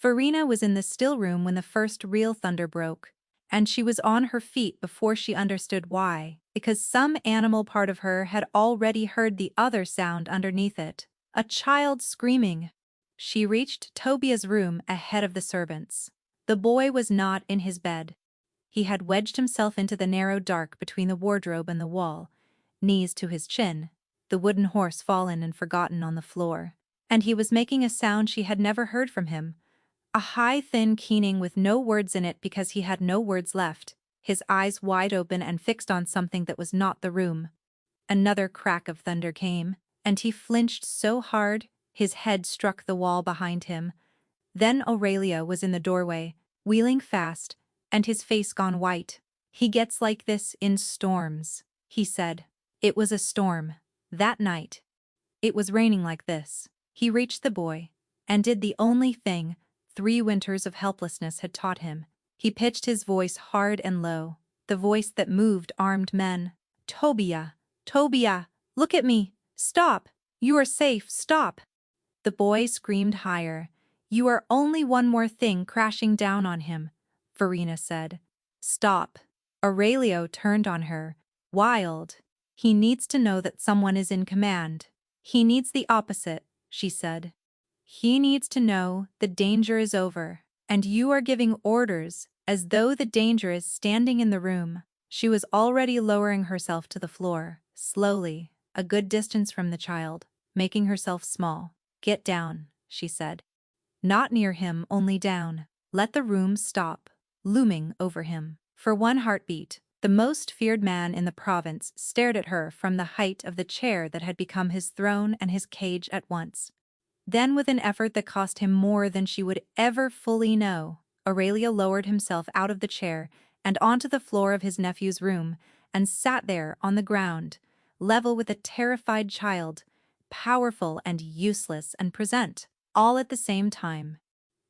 Speaker 1: Verena was in the still room when the first real thunder broke, and she was on her feet before she understood why, because some animal part of her had already heard the other sound underneath it, a child screaming. She reached Tobia's room ahead of the servants. The boy was not in his bed. He had wedged himself into the narrow dark between the wardrobe and the wall, knees to his chin, the wooden horse fallen and forgotten on the floor, and he was making a sound she had never heard from him, a high, thin keening with no words in it because he had no words left, his eyes wide open and fixed on something that was not the room. Another crack of thunder came, and he flinched so hard his head struck the wall behind him. Then Aurelia was in the doorway, wheeling fast, and his face gone white. He gets like this in storms, he said. It was a storm, that night. It was raining like this. He reached the boy, and did the only thing 3 winters of helplessness had taught him. He pitched his voice hard and low, the voice that moved armed men. Tobia! Tobia! Look at me! Stop! You are safe, stop! The boy screamed higher. You are only one more thing crashing down on him, Verena said. Stop. Aurelio turned on her, wild. He needs to know that someone is in command. He needs the opposite, she said. He needs to know the danger is over, and you are giving orders as though the danger is standing in the room. She was already lowering herself to the floor, slowly, a good distance from the child, making herself small. Get down, she said. Not near him, only down. Let the room stop, looming over him. For one heartbeat, The most feared man in the province stared at her from the height of the chair that had become his throne and his cage at once. Then, with an effort that cost him more than she would ever fully know, Aurelio lowered himself out of the chair and onto the floor of his nephew's room, and sat there on the ground, level with a terrified child, powerful and useless and present, all at the same time.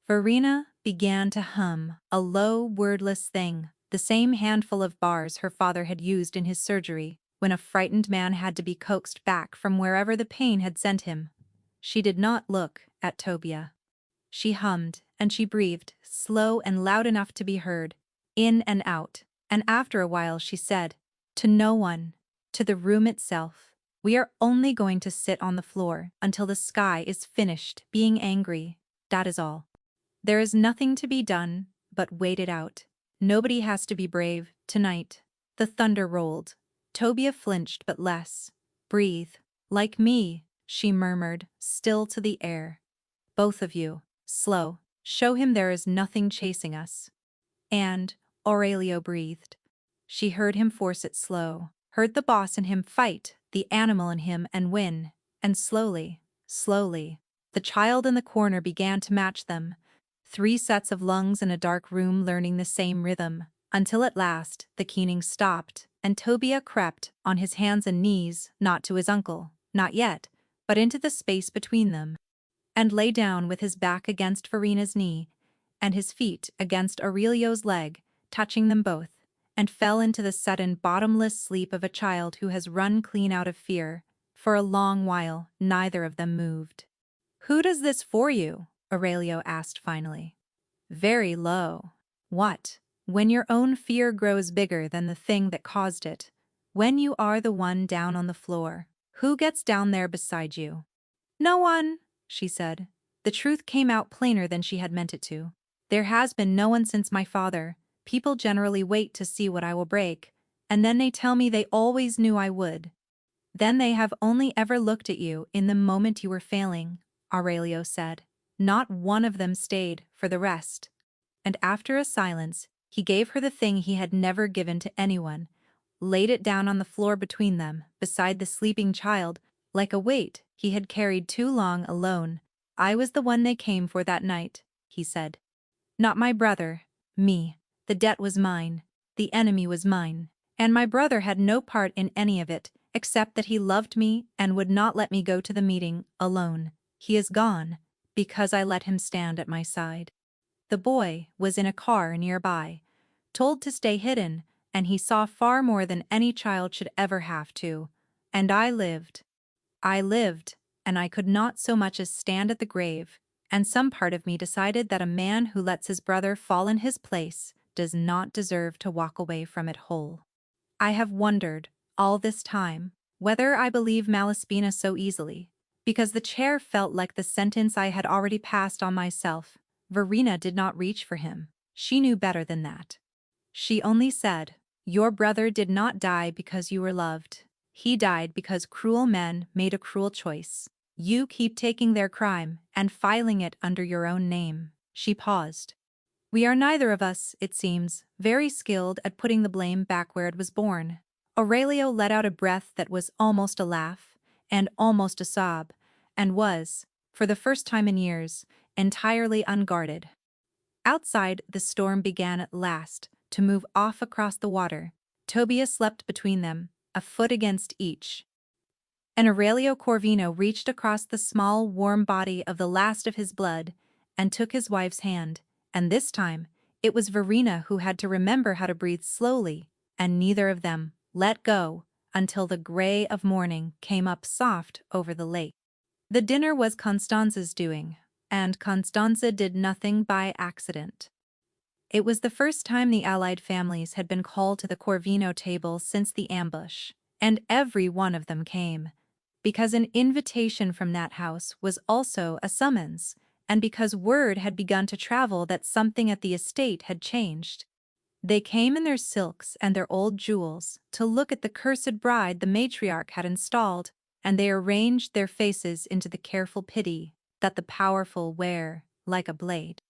Speaker 1: Verena began to hum, a low, wordless thing, the same handful of bars her father had used in his surgery, when a frightened man had to be coaxed back from wherever the pain had sent him. She did not look at Tobia. She hummed, and she breathed, slow and loud enough to be heard, in and out, and after a while she said, "To no one, to the room itself. We are only going to sit on the floor until the sky is finished being angry, that is all. There is nothing to be done but wait it out. Nobody has to be brave, tonight." The thunder rolled. Tobia flinched but less. "Breathe. Like me," she murmured, still to the air. "Both of you. Slow. Show him there is nothing chasing us." And Aurelio breathed. She heard him force it slow, heard the boss in him fight the animal in him and win, and slowly, slowly, the child in the corner began to match them. 3 sets of lungs in a dark room learning the same rhythm, until at last the keening stopped, and Tobia crept on his hands and knees, not to his uncle, not yet, but into the space between them, and lay down with his back against Verena's knee, and his feet against Aurelio's leg, touching them both, and fell into the sudden bottomless sleep of a child who has run clean out of fear. For a long while, neither of them moved. "Who does this for you?" Aurelio asked finally. Very low. "What? When your own fear grows bigger than the thing that caused it. When you are the one down on the floor. Who gets down there beside you?" "No one," she said. The truth came out plainer than she had meant it to. "There has been no one since my father. People generally wait to see what I will break, and then they tell me they always knew I would." "Then they have only ever looked at you in the moment you were failing," Aurelio said. "Not one of them stayed for the rest." And after a silence, he gave her the thing he had never given to anyone, laid it down on the floor between them, beside the sleeping child, like a weight he had carried too long alone. "I was the one they came for that night," he said. "Not my brother, me. The debt was mine, the enemy was mine, and my brother had no part in any of it, except that he loved me and would not let me go to the meeting alone. He is gone, because I let him stand at my side." The boy was in a car nearby, told to stay hidden, and he saw far more than any child should ever have to. And I lived. I lived, and I could not so much as stand at the grave, and some part of me decided that a man who lets his brother fall in his place does not deserve to walk away from it whole. I have wondered, all this time, whether I believe Malaspina so easily, because the chair felt like the sentence I had already passed on myself. Verena did not reach for him. She knew better than that. She only said, "Your brother did not die because you were loved. He died because cruel men made a cruel choice. You keep taking their crime and filing it under your own name." She paused. "We are neither of us, it seems, very skilled at putting the blame back where it was born." Aurelio let out a breath that was almost a laugh, and almost a sob, and was, for the first time in years, entirely unguarded. Outside, the storm began at last to move off across the water. Tobia slept between them, a foot against each. And Aurelio Corvino reached across the small, warm body of the last of his blood and took his wife's hand, and this time it was Verena who had to remember how to breathe slowly, and neither of them let go until the gray of morning came up soft over the lake. The dinner was Constanza's doing, and Constanza did nothing by accident. It was the first time the allied families had been called to the Corvino table since the ambush, and every one of them came, because an invitation from that house was also a summons, and because word had begun to travel that something at the estate had changed. They came in their silks and their old jewels to look at the cursed bride the matriarch had installed, and they arranged their faces into the careful pity that the powerful wear like a blade.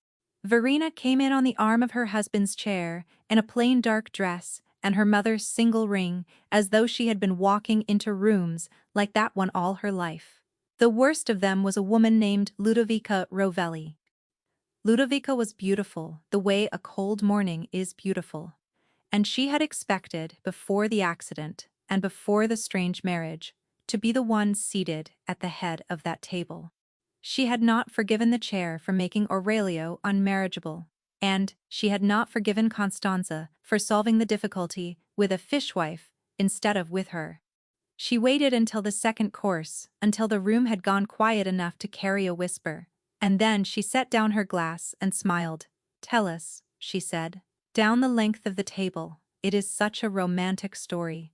Speaker 1: Verena came in on the arm of her husband's chair in a plain dark dress and her mother's single ring, as though she had been walking into rooms like that one all her life. The worst of them was a woman named Ludovica Rovelli. Ludovica was beautiful, the way a cold morning is beautiful. And she had expected, before the accident and before the strange marriage, to be the one seated at the head of that table. She had not forgiven the chair for making Aurelio unmarriageable, and she had not forgiven Constanza for solving the difficulty with a fishwife instead of with her. She waited until the second course, until the room had gone quiet enough to carry a whisper, and then she set down her glass and smiled. "Tell us," she said, "down the length of the table. It is such a romantic story."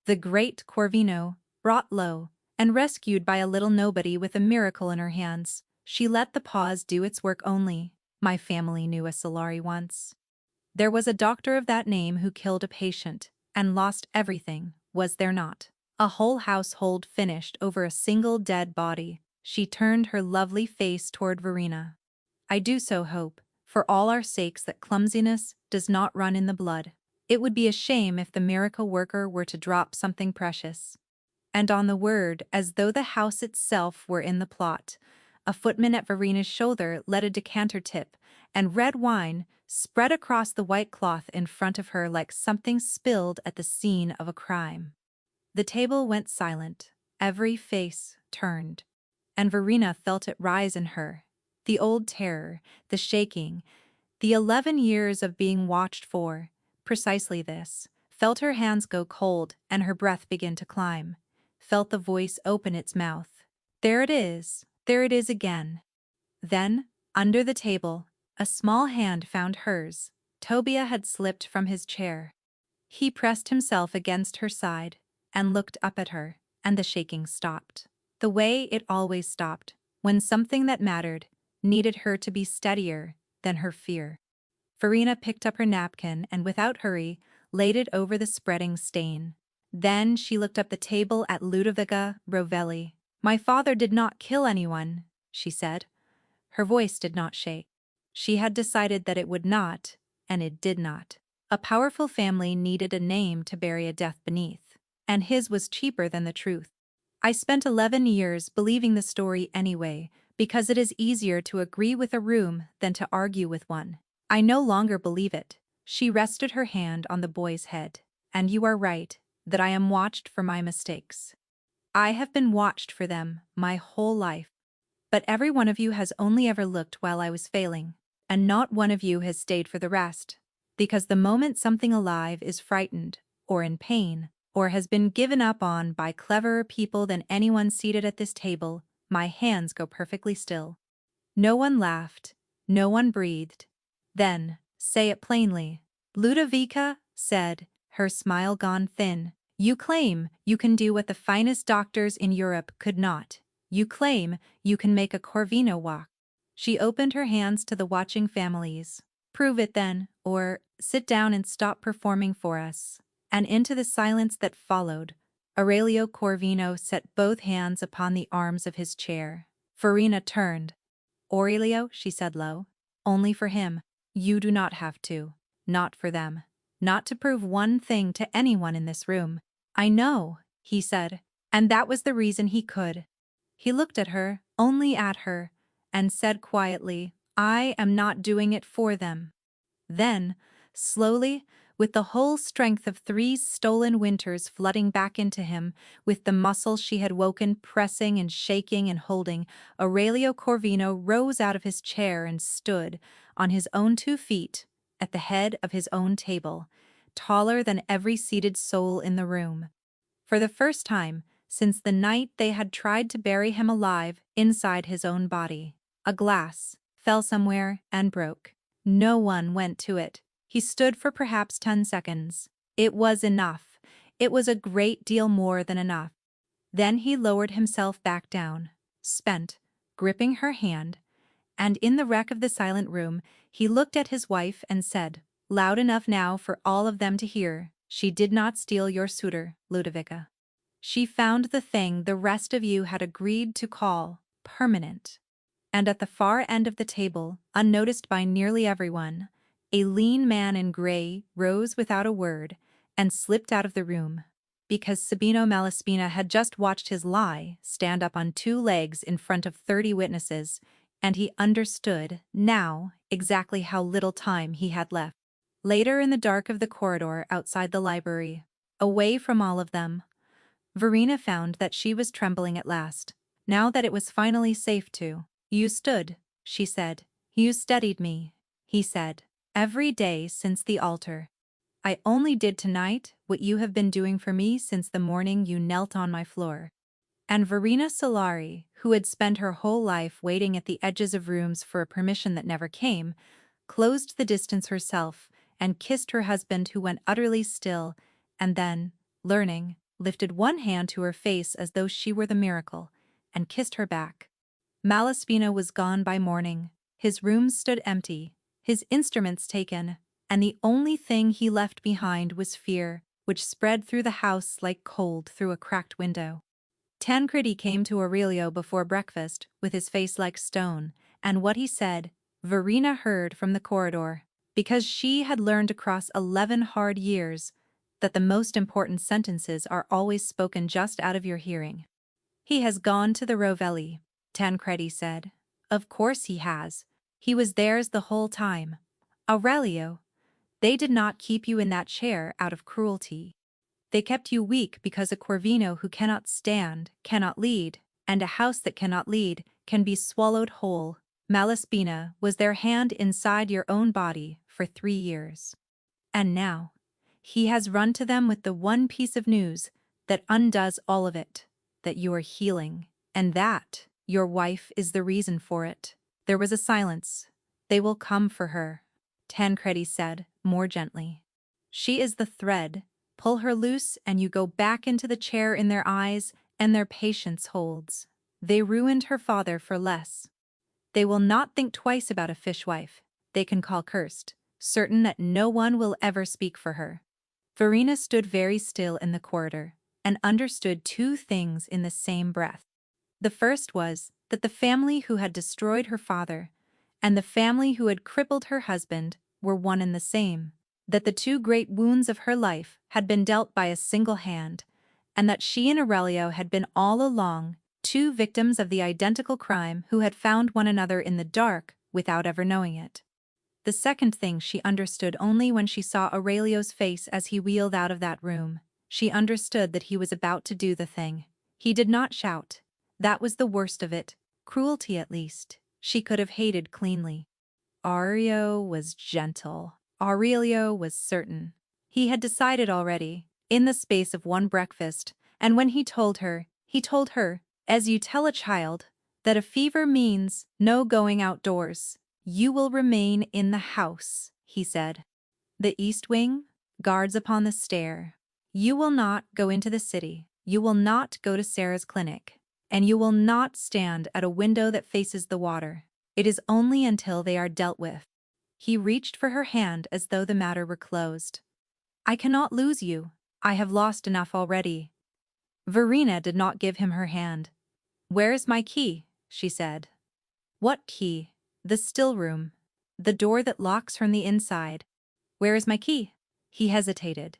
Speaker 1: The great Corvino, brought low, and rescued by a little nobody with a miracle in her hands, she let the pause do its work only. "My family knew a Solari once. There was a doctor of that name who killed a patient, and lost everything, was there not? A whole household finished over a single dead body." She turned her lovely face toward Verena. "I do so hope, for all our sakes, that clumsiness does not run in the blood. It would be a shame if the miracle worker were to drop something precious." And on the word, as though the house itself were in the plot, a footman at Verena's shoulder let a decanter tip, and red wine spread across the white cloth in front of her like something spilled at the scene of a crime. The table went silent, every face turned, and Verena felt it rise in her. The old terror, the shaking, the 11 years of being watched for, precisely this, felt her hands go cold and her breath begin to climb, felt the voice open its mouth. There it is again. Then, under the table, a small hand found hers. Tobia had slipped from his chair. He pressed himself against her side and looked up at her, and the shaking stopped. The way it always stopped, when something that mattered needed her to be steadier than her fear. Verena picked up her napkin and without hurry laid it over the spreading stain. Then she looked up the table at Ludovica Rovelli. "My father did not kill anyone," she said. Her voice did not shake. She had decided that it would not, and it did not. A powerful family needed a name to bury a death beneath, and his was cheaper than the truth. "I spent 11 years believing the story anyway, because it is easier to agree with a room than to argue with one. I no longer believe it." She rested her hand on the boy's head. "And you are right, that I am watched for my mistakes. I have been watched for them my whole life. But every one of you has only ever looked while I was failing, and not one of you has stayed for the rest. Because the moment something alive is frightened, or in pain, or has been given up on by cleverer people than anyone seated at this table, my hands go perfectly still." No one laughed, no one breathed. "Then, say it plainly," Ludovica said, her smile gone thin. "You claim you can do what the finest doctors in Europe could not. You claim you can make a Corvino walk." She opened her hands to the watching families. "Prove it then, or sit down and stop performing for us." And into the silence that followed, Aurelio Corvino set both hands upon the arms of his chair. Verena turned. "Aurelio," she said low, "only for him. You do not have to. Not for them. Not to prove one thing to anyone in this room." "I know," he said, and that was the reason he could. He looked at her, only at her, and said quietly, "I am not doing it for them." Then, slowly, with the whole strength of 3 stolen winters flooding back into him, with the muscles she had woken pressing and shaking and holding, Aurelio Corvino rose out of his chair and stood, on his own 2 feet, at the head of his own table, taller than every seated soul in the room. For the first time, since the night they had tried to bury him alive inside his own body, a glass fell somewhere and broke. No one went to it. He stood for perhaps 10 seconds. It was enough. It was a great deal more than enough. Then he lowered himself back down, spent, gripping her hand, and in the wreck of the silent room, he looked at his wife and said, loud enough now for all of them to hear, "She did not steal your suitor, Ludovica. She found the thing the rest of you had agreed to call permanent." And at the far end of the table, unnoticed by nearly everyone, a lean man in gray rose without a word and slipped out of the room. Because Sabino Malaspina had just watched his lie stand up on 2 legs in front of 30 witnesses, and he understood, now, exactly how little time he had left. Later in the dark of the corridor outside the library, away from all of them, Verena found that she was trembling at last. Now that it was finally safe to. "You stood," she said. "You steadied me," he said. "Every day since the altar. I only did tonight what you have been doing for me since the morning you knelt on my floor." And Verena Solari, who had spent her whole life waiting at the edges of rooms for a permission that never came, closed the distance herself and kissed her husband, who went utterly still, and then, learning, lifted one hand to her face as though she were the miracle, and kissed her back. Malaspina was gone by morning. His rooms stood empty, his instruments taken, and the only thing he left behind was fear, which spread through the house like cold through a cracked window. Tancredi came to Aurelio before breakfast, with his face like stone, and what he said, Verena heard from the corridor, because she had learned across 11 hard years that the most important sentences are always spoken just out of your hearing. "He has gone to the Rovelli," Tancredi said. "Of course he has. He was theirs the whole time. Aurelio, they did not keep you in that chair out of cruelty. They kept you weak because a Corvino who cannot stand, cannot lead, and a house that cannot lead can be swallowed whole. Malaspina was their hand inside your own body for 3 years. And now, he has run to them with the one piece of news that undoes all of it, that you are healing, and that your wife is the reason for it." There was a silence. "They will come for her," Tancredi said, more gently. "She is the thread. Pull her loose and you go back into the chair in their eyes, and their patience holds. They ruined her father for less. They will not think twice about a fishwife they can call cursed, certain that no one will ever speak for her." Verena stood very still in the corridor, and understood 2 things in the same breath. The first was that the family who had destroyed her father, and the family who had crippled her husband, were one and the same, that the 2 great wounds of her life had been dealt by a single hand, and that she and Aurelio had been all along 2 victims of the identical crime who had found one another in the dark without ever knowing it. The second thing she understood only when she saw Aurelio's face as he wheeled out of that room. She understood that he was about to do the thing. He did not shout. That was the worst of it. Cruelty, at least, she could have hated cleanly. Aurelio was gentle. Aurelio was certain. He had decided already, in the space of one breakfast, and when he told her, as you tell a child, that a fever means no going outdoors. "You will remain in the house," he said. "The East Wing, guards upon the stair. You will not go into the city. You will not go to Sarah's clinic. And you will not stand at a window that faces the water. It is only until they are dealt with." He reached for her hand as though the matter were closed. "I cannot lose you. I have lost enough already." Verena did not give him her hand. "Where is my key?" she said. "What key?" "The still room. The door that locks from the inside." "Where is my key?" He hesitated.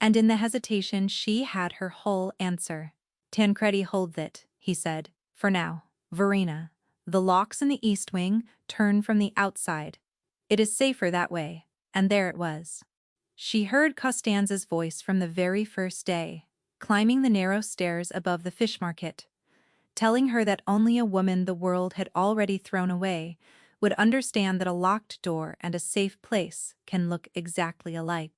Speaker 1: And in the hesitation she had her whole answer. "Tancredi holds it," he said, "for now. Verena, the locks in the East Wing turn from the outside. It is safer that way." And there it was. She heard Costanza's voice from the very first day, climbing the narrow stairs above the fish market, telling her that only a woman the world had already thrown away would understand that a locked door and a safe place can look exactly alike.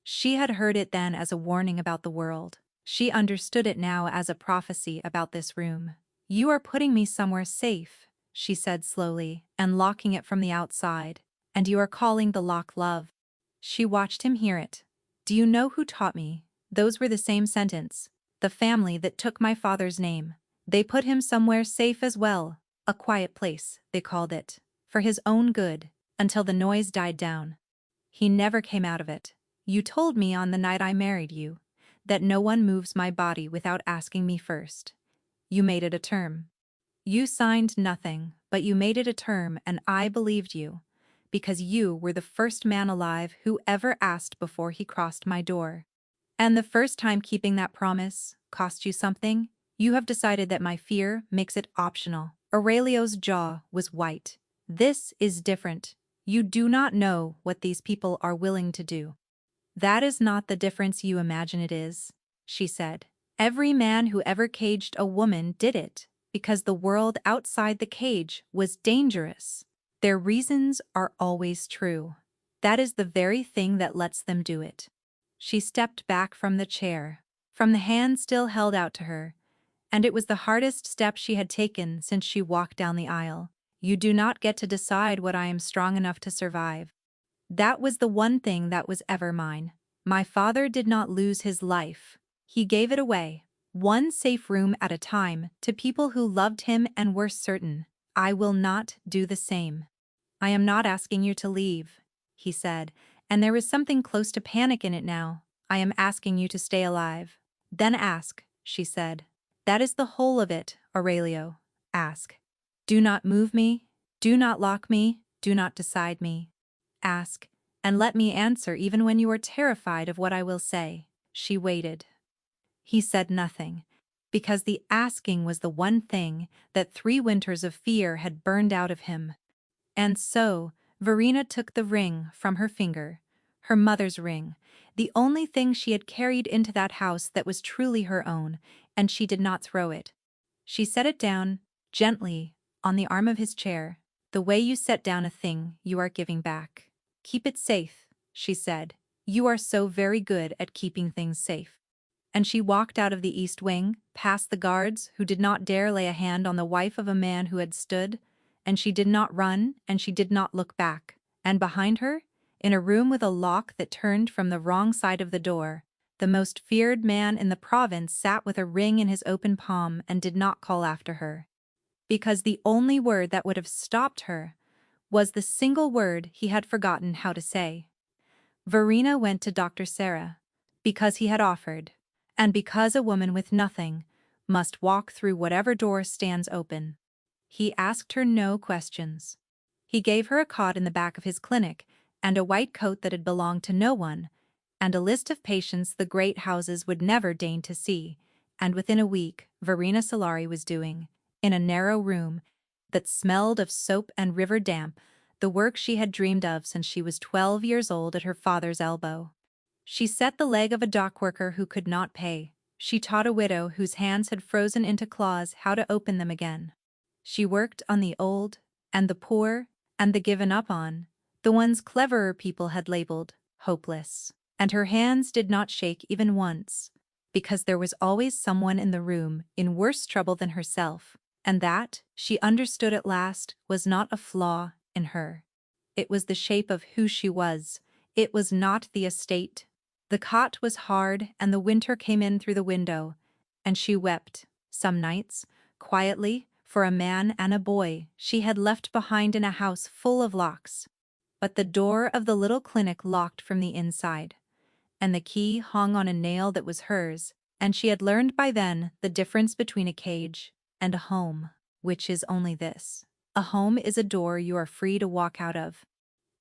Speaker 1: She had heard it then as a warning about the world. She understood it now as a prophecy about this room. "You are putting me somewhere safe," she said slowly, "and locking it from the outside. And you are calling the lock love." She watched him hear it. "Do you know who taught me?" Those were the same sentence. "The family that took my father's name. They put him somewhere safe as well. A quiet place, they called it. For his own good, until the noise died down. He never came out of it. You told me on the night I married you that no one moves my body without asking me first. You made it a term. You signed nothing, but you made it a term, and I believed you, because you were the first man alive who ever asked before he crossed my door. And the first time keeping that promise cost you something, you have decided that my fear makes it optional. Aurelio's jaw was white. This is different. You do not know what these people are willing to do. That is not the difference you imagine it is, she said. Every man who ever caged a woman did it, because the world outside the cage was dangerous. Their reasons are always true. That is the very thing that lets them do it. She stepped back from the chair, from the hand still held out to her, and it was the hardest step she had taken since she walked down the aisle. You do not get to decide what I am strong enough to survive. That was the one thing that was ever mine. My father did not lose his life. He gave it away, one safe room at a time, to people who loved him and were certain. I will not do the same. I am not asking you to leave, he said, and there was something close to panic in it now. I am asking you to stay alive. Then ask, she said. That is the whole of it, Aurelio. Ask. Do not move me, do not lock me, do not decide me. Ask, and let me answer even when you are terrified of what I will say. She waited. He said nothing, because the asking was the one thing that 3 winters of fear had burned out of him. And so, Verena took the ring from her finger, her mother's ring, the only thing she had carried into that house that was truly her own, and she did not throw it. She set it down, gently, on the arm of his chair, the way you set down a thing you are giving back. Keep it safe, she said. You are so very good at keeping things safe. And she walked out of the East Wing, past the guards who did not dare lay a hand on the wife of a man who had stood, and she did not run, and she did not look back. And behind her, in a room with a lock that turned from the wrong side of the door, the most feared man in the province sat with a ring in his open palm and did not call after her. Because the only word that would have stopped her was the single word he had forgotten how to say. Verena went to Dr. Sarah, because he had offered, and because a woman with nothing must walk through whatever door stands open. He asked her no questions. He gave her a cot in the back of his clinic, and a white coat that had belonged to no one, and a list of patients the great houses would never deign to see, and within a week Verena Solari was doing, in a narrow room that smelled of soap and river damp, the work she had dreamed of since she was 12 years old at her father's elbow. She set the leg of a dock worker who could not pay. She taught a widow whose hands had frozen into claws how to open them again. She worked on the old, and the poor, and the given up on, the ones cleverer people had labeled hopeless. And her hands did not shake even once, because there was always someone in the room in worse trouble than herself, and that, she understood at last, was not a flaw in her. It was the shape of who she was. It was not the estate. The cot was hard, and the winter came in through the window, and she wept, some nights, quietly, for a man and a boy she had left behind in a house full of locks. But the door of the little clinic locked from the inside, and the key hung on a nail that was hers, and she had learned by then the difference between a cage and a home, which is only this. A home is a door you are free to walk out of.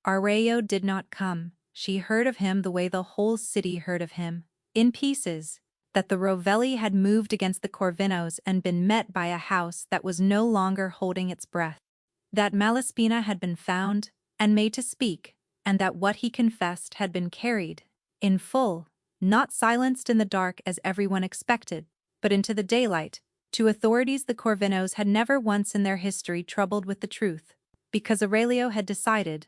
Speaker 1: Aurelio did not come. She heard of him the way the whole city heard of him, in pieces, that the Rovelli had moved against the Corvinos and been met by a house that was no longer holding its breath, that Malaspina had been found and made to speak, and that what he confessed had been carried, in full, not silenced in the dark as everyone expected, but into the daylight, to authorities the Corvinos had never once in their history troubled with the truth, because Aurelio had decided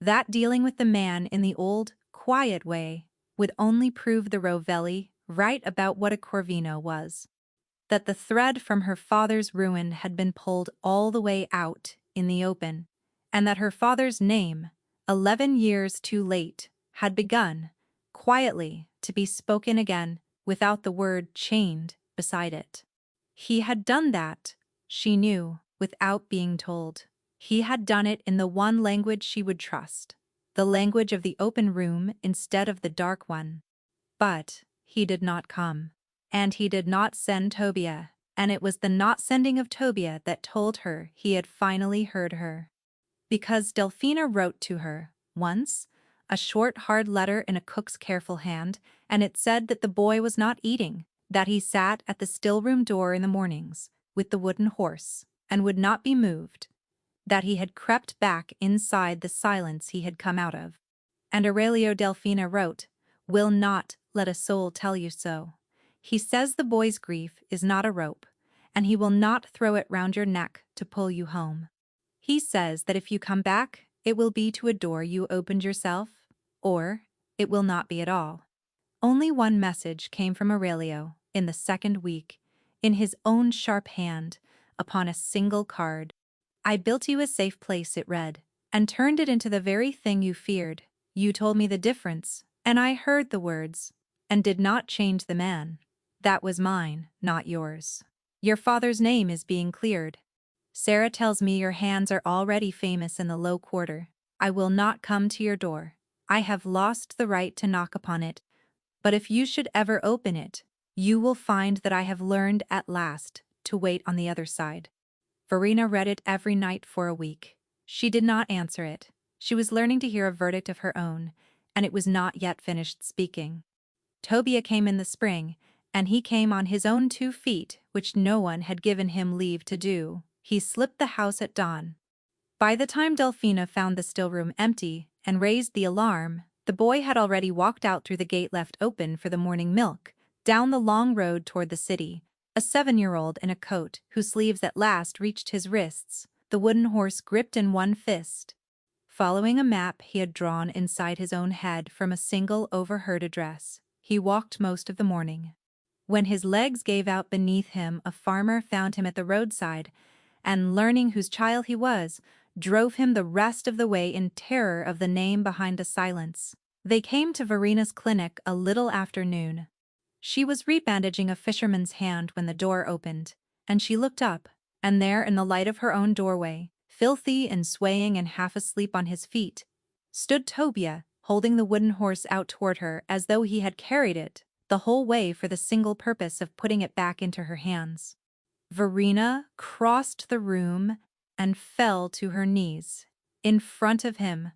Speaker 1: that dealing with the man in the old, quiet way would only prove the Rovelli right about what a Corvino was. That the thread from her father's ruin had been pulled all the way out in the open, and that her father's name, 11 years too late, had begun, quietly, to be spoken again without the word chained beside it. He had done that, she knew, without being told. He had done it in the one language she would trust, the language of the open room instead of the dark one. But he did not come. And he did not send Tobia, and it was the not sending of Tobia that told her he had finally heard her. Because Delphina wrote to her, once, a short, hard letter in a cook's careful hand, and it said that the boy was not eating, that he sat at the still-room door in the mornings, with the wooden horse, and would not be moved, that he had crept back inside the silence he had come out of. And Aurelio Delfina wrote, "Will not let a soul tell you so. He says the boy's grief is not a rope, and he will not throw it round your neck to pull you home. He says that if you come back, it will be to a door you opened yourself, or it will not be at all." Only one message came from Aurelio, in the second week, in his own sharp hand, upon a single card. "I built you a safe place," it read, "and turned it into the very thing you feared. You told me the difference, and I heard the words, and did not change the man. That was mine, not yours. Your father's name is being cleared. Sarah tells me your hands are already famous in the low quarter. I will not come to your door. I have lost the right to knock upon it, but if you should ever open it, you will find that I have learned at last to wait on the other side." Verena read it every night for a week. She did not answer it. She was learning to hear a verdict of her own, and it was not yet finished speaking. Tobia came in the spring, and he came on his own 2 feet, which no one had given him leave to do. He slipped the house at dawn. By the time Delfina found the still-room empty and raised the alarm, the boy had already walked out through the gate left open for the morning milk, down the long road toward the city, a 7-year-old in a coat whose sleeves at last reached his wrists, the wooden horse gripped in one fist. Following a map he had drawn inside his own head from a single overheard address, he walked most of the morning. When his legs gave out beneath him, a farmer found him at the roadside, and, learning whose child he was, drove him the rest of the way in terror of the name behind the silence. They came to Verena's clinic a little after noon. She was rebandaging a fisherman's hand when the door opened, and she looked up, and there in the light of her own doorway, filthy and swaying and half asleep on his feet, stood Tobia, holding the wooden horse out toward her as though he had carried it the whole way for the single purpose of putting it back into her hands. Verena crossed the room and fell to her knees, in front of him,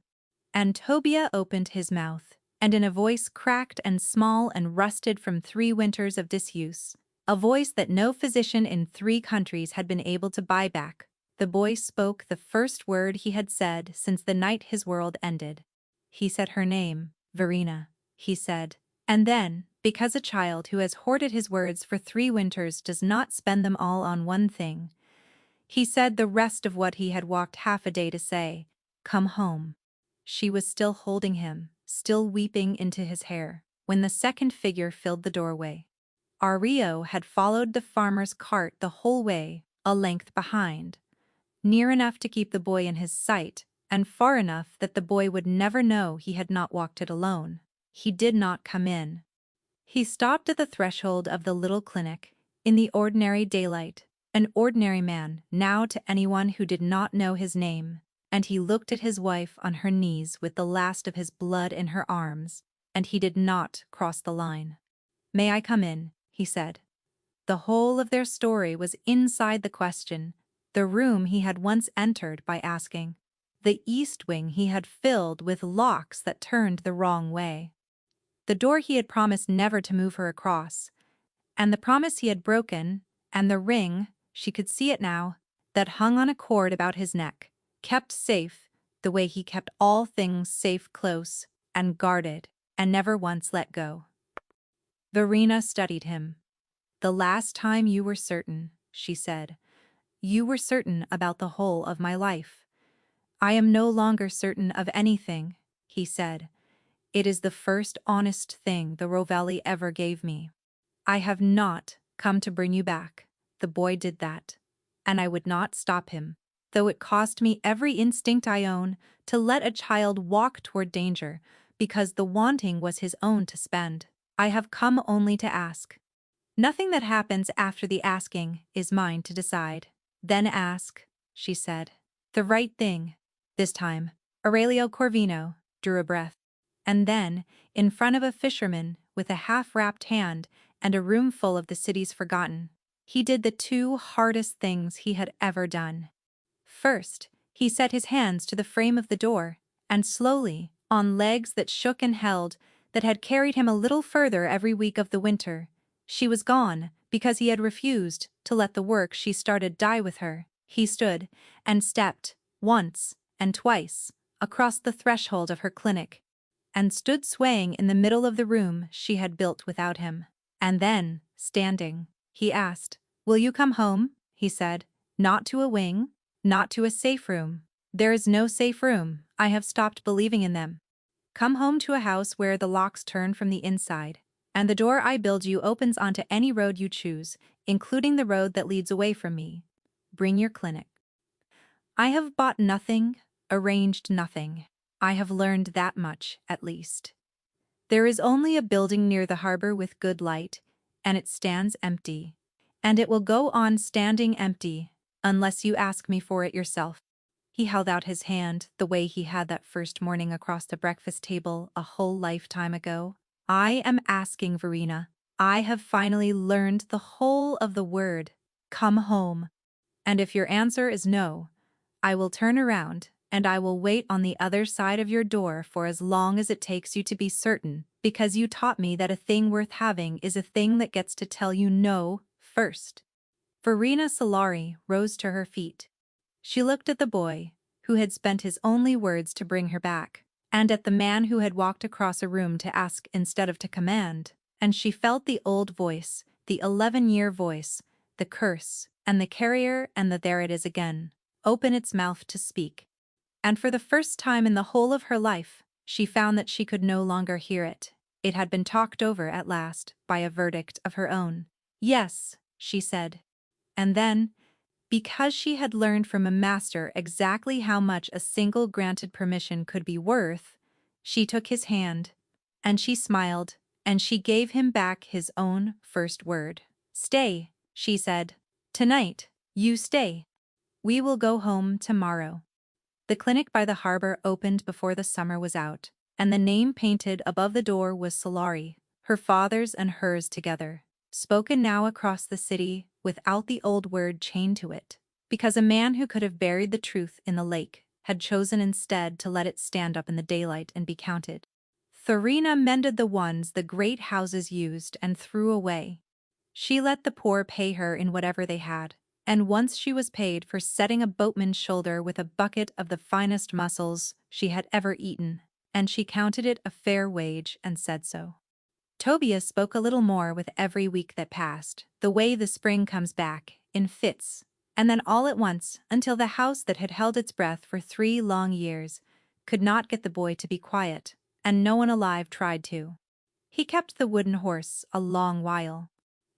Speaker 1: and Tobia opened his mouth, and in a voice cracked and small and rusted from 3 winters of disuse, a voice that no physician in 3 countries had been able to buy back, the boy spoke the first word he had said since the night his world ended. He said her name, Verena, he said, and then, because a child who has hoarded his words for 3 winters does not spend them all on one thing, he said the rest of what he had walked half a day to say, "Come home." She was still holding him, still weeping into his hair, when the second figure filled the doorway. Ario had followed the farmer's cart the whole way, a length behind, near enough to keep the boy in his sight, and far enough that the boy would never know he had not walked it alone. He did not come in. He stopped at the threshold of the little clinic, in the ordinary daylight, an ordinary man now to anyone who did not know his name, and he looked at his wife on her knees with the last of his blood in her arms, and he did not cross the line. "May I come in?" he said. The whole of their story was inside the question, the room he had once entered by asking, the east wing he had filled with locks that turned the wrong way, the door he had promised never to move her across, and the promise he had broken, and the ring, she could see it now, that hung on a cord about his neck, kept safe the way he kept all things safe, close and guarded, and never once let go. Verena studied him. "The last time you were certain," she said. "You were certain about the whole of my life." "I am no longer certain of anything," he said. "It is the first honest thing the Rovelli ever gave me. I have not come to bring you back. The boy did that, and I would not stop him, though it cost me every instinct I own to let a child walk toward danger, because the wanting was his own to spend. I have come only to ask. Nothing that happens after the asking is mine to decide." "Then ask," she said. "The right thing." This time, Aurelio Corvino drew a breath. And then, in front of a fisherman with a half-wrapped hand and a room full of the city's forgotten, he did the 2 hardest things he had ever done. First, he set his hands to the frame of the door, and slowly, on legs that shook and held, that had carried him a little further every week of the winter. She was gone, because he had refused to let the work she started die with her. He stood and stepped, once and twice, across the threshold of her clinic, and stood swaying in the middle of the room she had built without him. And then, standing, he asked, "Will you come home?" he said. "Not to a wing, not to a safe room. There is no safe room, I have stopped believing in them. Come home to a house where the locks turn from the inside, and the door I build you opens onto any road you choose, including the road that leads away from me. Bring your clinic. I have bought nothing, arranged nothing. I have learned that much, at least. There is only a building near the harbor with good light, and it stands empty. And it will go on standing empty, unless you ask me for it yourself." He held out his hand the way he had that first morning across the breakfast table a whole lifetime ago. "I am asking, Verena. I have finally learned the whole of the word. Come home. And if your answer is no, I will turn around and I will wait on the other side of your door for as long as it takes you to be certain, because you taught me that a thing worth having is a thing that gets to tell you no first." Verena Solari rose to her feet. She looked at the boy, who had spent his only words to bring her back, and at the man who had walked across a room to ask instead of to command, and she felt the old voice, the 11-year voice, the curse, and the carrier and the there it is again, open its mouth to speak. And for the first time in the whole of her life, she found that she could no longer hear it. It had been talked over at last by a verdict of her own. "Yes," she said. And then, because she had learned from a master exactly how much a single granted permission could be worth, she took his hand, and she smiled, and she gave him back his own first word. "Stay," she said. "Tonight, you stay. We will go home tomorrow." The clinic by the harbor opened before the summer was out, and the name painted above the door was Solari, her father's and hers together, spoken now across the city without the old word chained to it, because a man who could have buried the truth in the lake had chosen instead to let it stand up in the daylight and be counted. Thorina mended the ones the great houses used and threw away. She let the poor pay her in whatever they had, and once she was paid for setting a boatman's shoulder with a bucket of the finest mussels she had ever eaten, and she counted it a fair wage and said so. Tobias spoke a little more with every week that passed, the way the spring comes back, in fits, and then all at once, until the house that had held its breath for 3 long years could not get the boy to be quiet, and no one alive tried to. He kept the wooden horse a long while.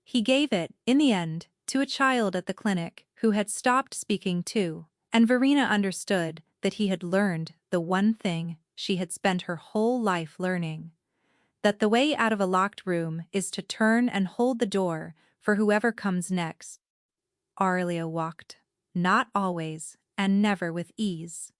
Speaker 1: He gave it, in the end, to a child at the clinic who had stopped speaking too, and Verena understood that he had learned the one thing she had spent her whole life learning, that the way out of a locked room is to turn and hold the door for whoever comes next. Aurelio walked, not always, and never with ease.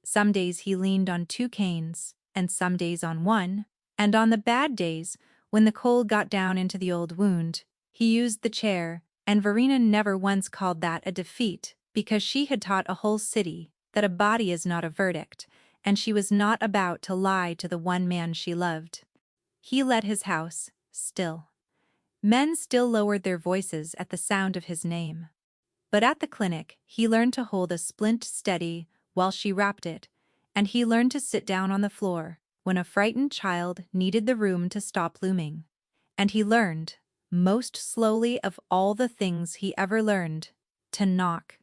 Speaker 1: Some days he leaned on 2 canes, and some days on 1, and on the bad days, when the cold got down into the old wound, he used the chair, and Verena never once called that a defeat, because she had taught a whole city that a body is not a verdict, and she was not about to lie to the one man she loved. He led his house, still. Men still lowered their voices at the sound of his name. But at the clinic, he learned to hold a splint steady while she wrapped it, and he learned to sit down on the floor when a frightened child needed the room to stop looming. And he learned, most slowly of all the things he ever learned, to knock.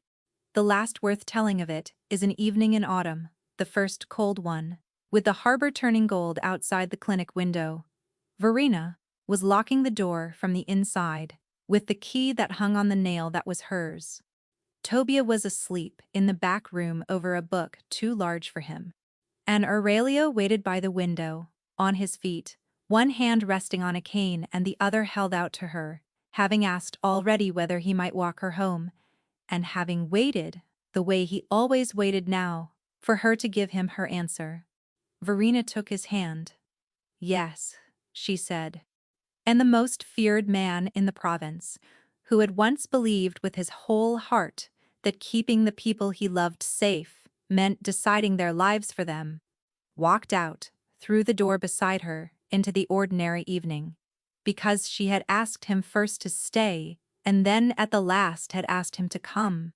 Speaker 1: The last worth telling of it is an evening in autumn, the first cold one, with the harbor turning gold outside the clinic window. Verena was locking the door from the inside, with the key that hung on the nail that was hers. Tobia was asleep in the back room over a book too large for him, and Aurelio waited by the window, on his feet, one hand resting on a cane and the other held out to her, having asked already whether he might walk her home, and having waited, the way he always waited now, for her to give him her answer. Verena took his hand. "Yes," she said. And the most feared man in the province, who had once believed with his whole heart that keeping the people he loved safe meant deciding their lives for them, walked out, through the door beside her, into the ordinary evening. Because she had asked him first to stay, and then at the last had asked him to come.